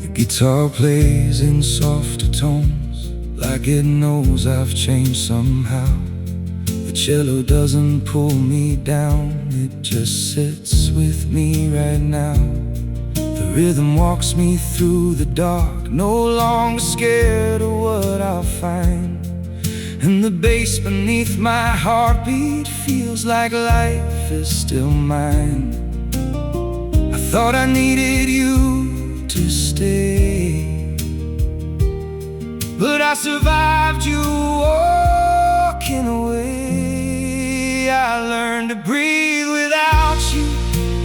The guitar plays in softer tones, like it knows I've changed somehow. The cello doesn't pull me down, it just sits with me right now. The rhythm walks me through the dark, no longer scared of what I'll find. And the bass beneath my heartbeat feels like life is still mine. I thought I needed you to stay, but I survived you walking away. I learned to breathe without you,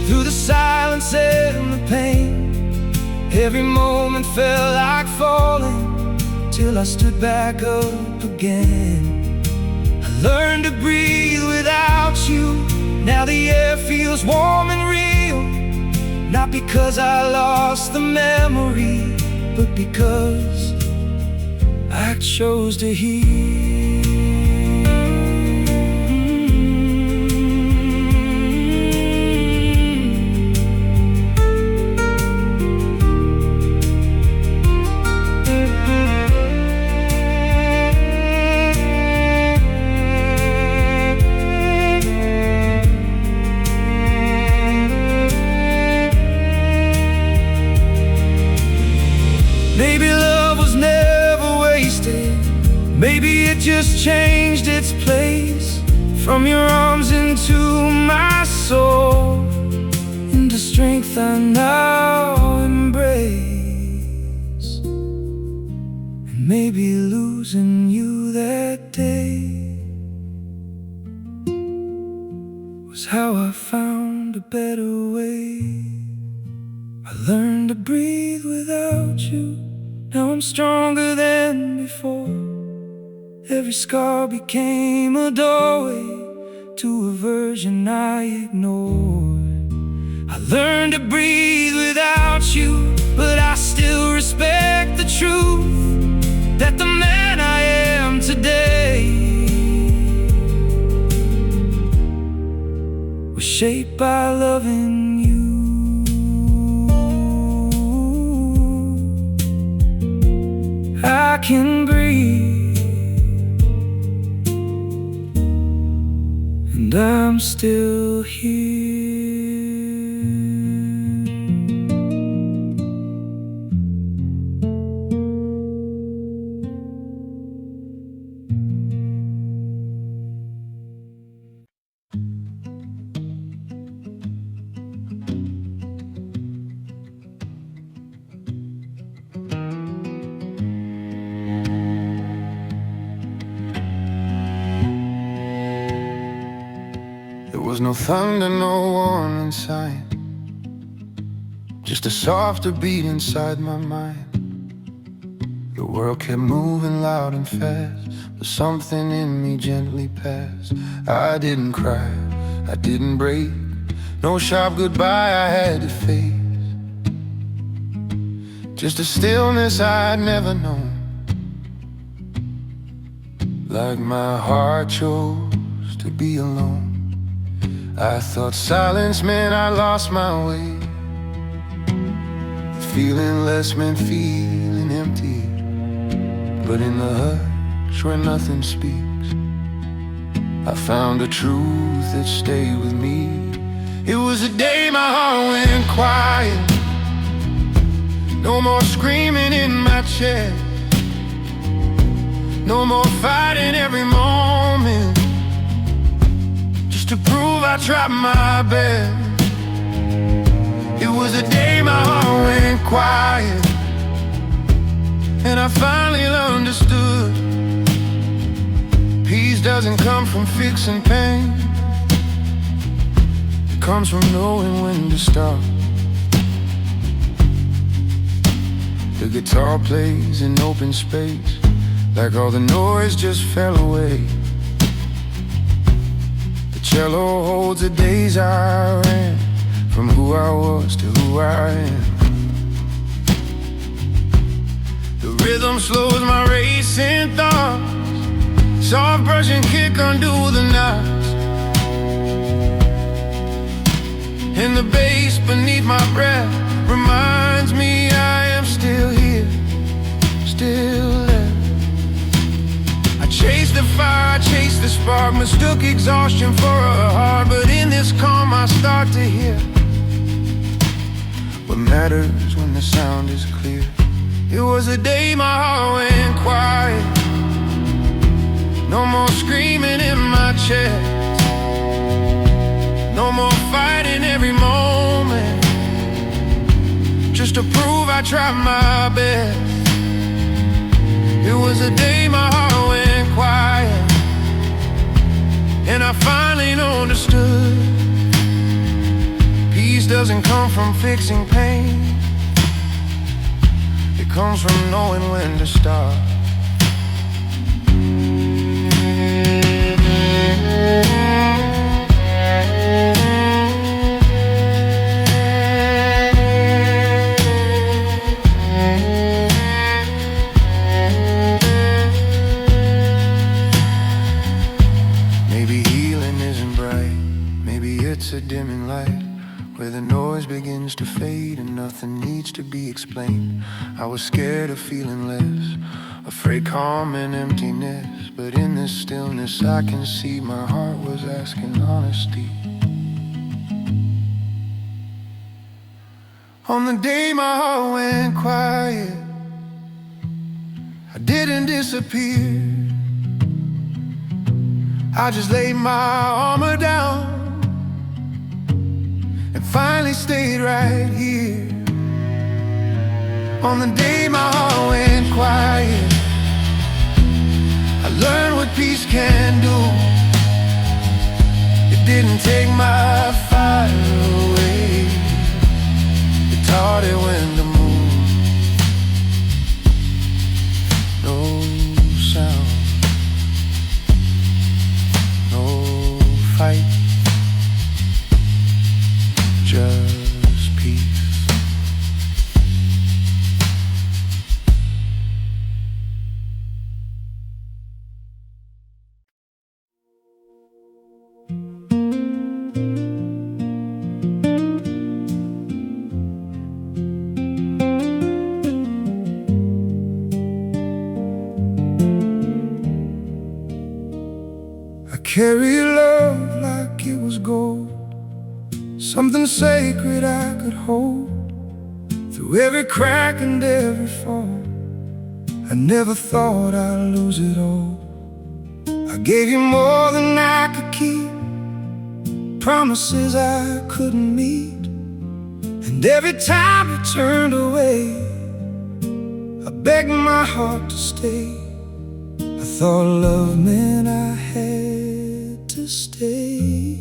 through the silence and the pain. Every moment felt like falling, till I stood back up again. I learned to breathe without you, now the air feels warm and real. Not because I lost the memory, but because I chose to heal. Maybe love was never wasted. Maybe it just changed its place. From your arms into my soul, into strength I now embrace. And maybe losing you that day was how I found a better way. I learned to breathe without you. Now I'm stronger than before. Every scar became a doorway to a version I ignored. I learned to breathe without you, but I still respect the truth that the man I am today was shaped by loving you. I can breathe, and I'm still here. There was no thunder, no warning sign, just a softer beat inside my mind. The world kept moving loud and fast, but something in me gently passed. I didn't cry, I didn't break, no sharp goodbye I had to face. Just a stillness I'd never known, like my heart chose to be alone. I thought silence meant I lost my way, feeling less meant feeling empty. But in the hush where nothing speaks, I found a truth that stayed with me. It was the day my heart went quiet. No more screaming in my chest, no more fighting every moment, just to prove I tried my best. It was the day my heart went quiet, and I finally understood. Peace doesn't come from fixing pain, it comes from knowing when to stop. The guitar plays in open space, like all the noise just fell away. The cello holds the days I ran, from who I was to who I am. The rhythm slows my racing thoughts, soft brush and kick undo the knots, and the bass beneath my breath reminds me I am still here, still left. I chased the fire, I chased the spark, mistook exhaustion for a heart. But in this calm I start to hear what matters when the sound is clear. It was the day my heart went quiet, no more screaming in my chest, no more fighting every moment, just to prove I tried my best. It was the day my heart went quiet, and I finally understood. Peace doesn't come from fixing pain, it comes from knowing when to stop. explained. I was scared of feeling less, afraid calm and emptiness. But in this stillness I can see my heart was asking honesty. On the day my heart went quiet, I didn't disappear. I just laid my armor down and finally stayed right here. On the day my heart went quiet, I learned what peace can do. It didn't take my fire away, it taught it when to move. No sound, no fight, just peace. Carry love like it was gold, something sacred I could hold. Through every crack and every fall, I never thought I'd lose it all. I gave you more than I could keep, promises I couldn't meet. And every time you turned away, I begged my heart to stay. I thought love meant I had to stay,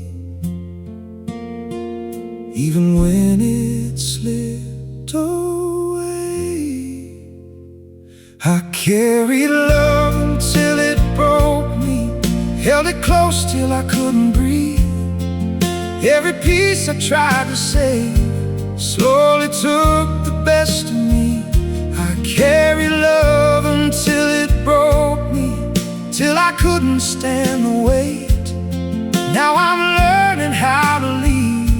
even when it slipped away. I carried love until it broke me, held it close till I couldn't breathe. Every piece I tried to save slowly took the best of me. I carried love until it broke me, till I couldn't stand the weight. Now I'm learning how to leave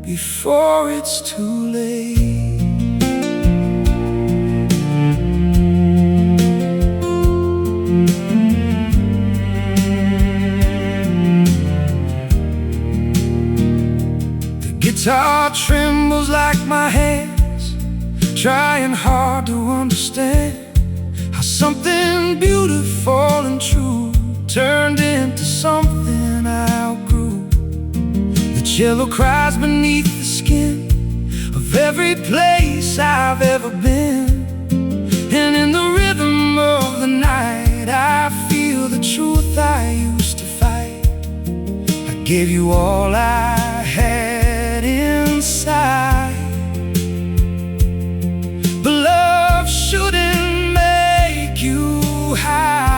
before it's too late. The guitar trembles like my hands, trying hard to understand how something beautiful and true turned into something I outgrew. The cello cries beneath the skin of every place I've ever been, and in the rhythm of the night I feel the truth I used to fight. I gave you all I had inside, but love shouldn't make you hide.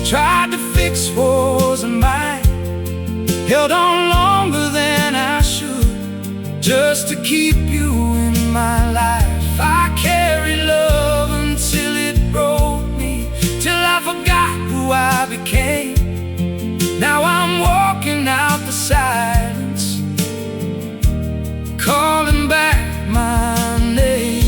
Tried to fix what wasn't mine, held on longer than I should, just to keep you in my life. I carried love until it broke me, till I forgot who I became. Now I'm walking out the silence, calling back my name.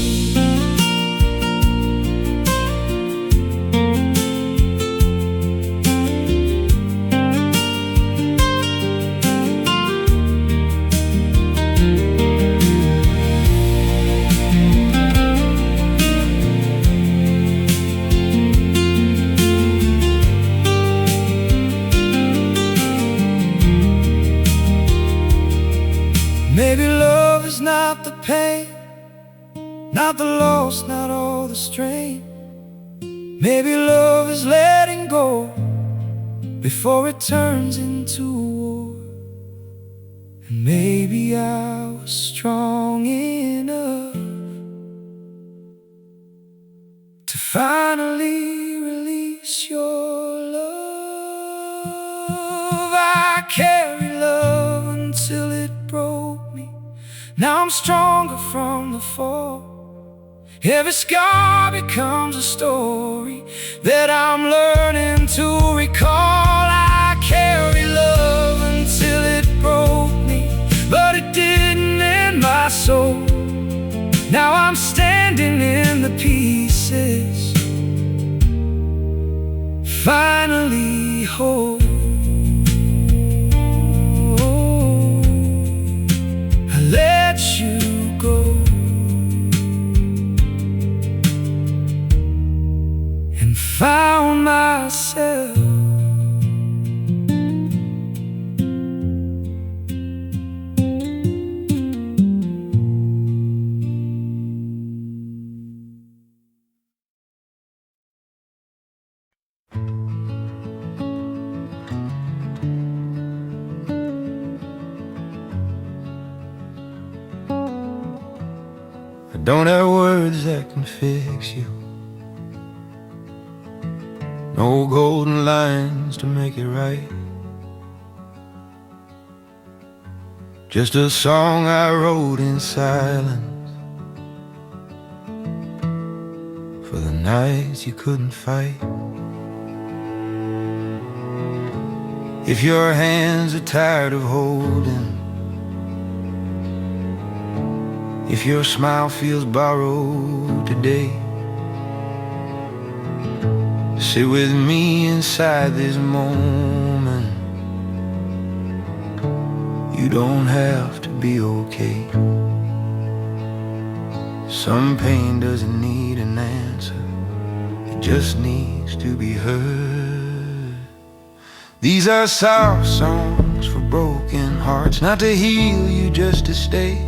Maybe love is not the pain, not the loss, not all the strain. Maybe love is letting go before it turns into a war. And maybe I was strong enough to finally release your love. I carry love until it broke me. Now I'm stronger from the fall. Every scar becomes a story that I'm learning to recall. I carry love until it broke me, but it didn't end my soul. Now I'm standing in the pieces, finally whole. I let you go and found myself. I don't have words that can fix you, no golden lines to make it right. Just a song I wrote in silence for the nights you couldn't fight. If your hands are tired of holding, if your smile feels borrowed today, sit with me inside this moment. You don't have to be okay. Some pain doesn't need an answer, it just needs to be heard. These are soft songs for broken hearts, not to heal you, just to stay.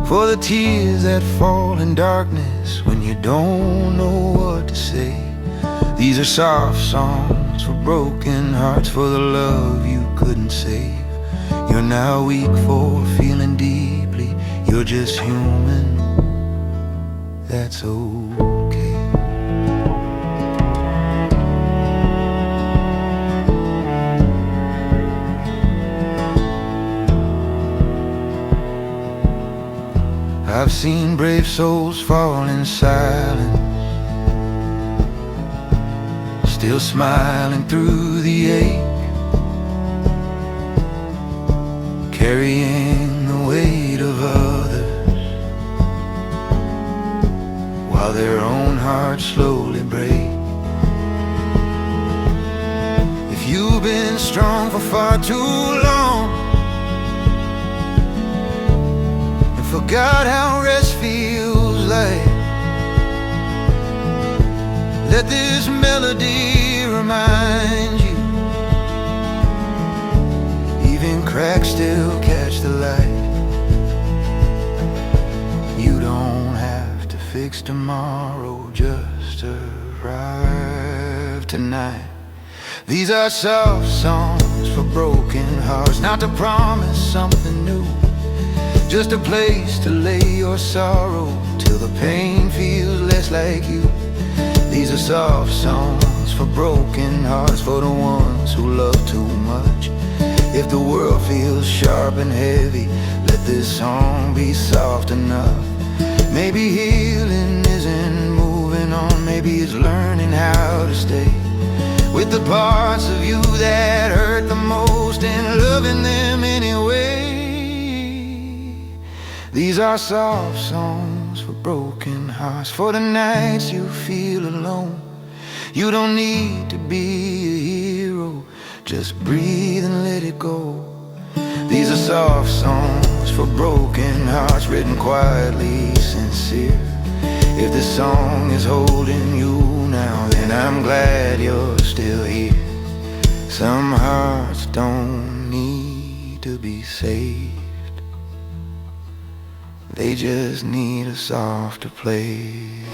For the tears that fall in darkness when you don't know what to say. These are soft songs for broken hearts, for the love you couldn't save. You're now weak for feeling deeply, you're just human, that's okay. I've seen brave souls fall in silence, still smiling through the ache, carrying the weight of others, while their own hearts slowly break. If you've been strong for far too long and forgot how rest feels like, let this melody remind you, even cracks still catch the light. You don't have to fix tomorrow, just arrive tonight. These are soft songs for broken hearts, not to promise something new, just a place to lay your sorrow till the pain feels less like you. These are soft songs for broken hearts, for the ones who love too much. If the world feels sharp and heavy, let this song be soft enough. Maybe healing isn't moving on, maybe it's learning how to stay with the parts of you that hurt the most and loving them anyway. These are soft songs for broken hearts, for the nights you feel alone. You don't need to be a hero, just breathe and let it go. These are soft songs for broken hearts, written quietly sincere. If this song is holding you now, then I'm glad you're still here. Some hearts don't need to be saved, they just need a softer place.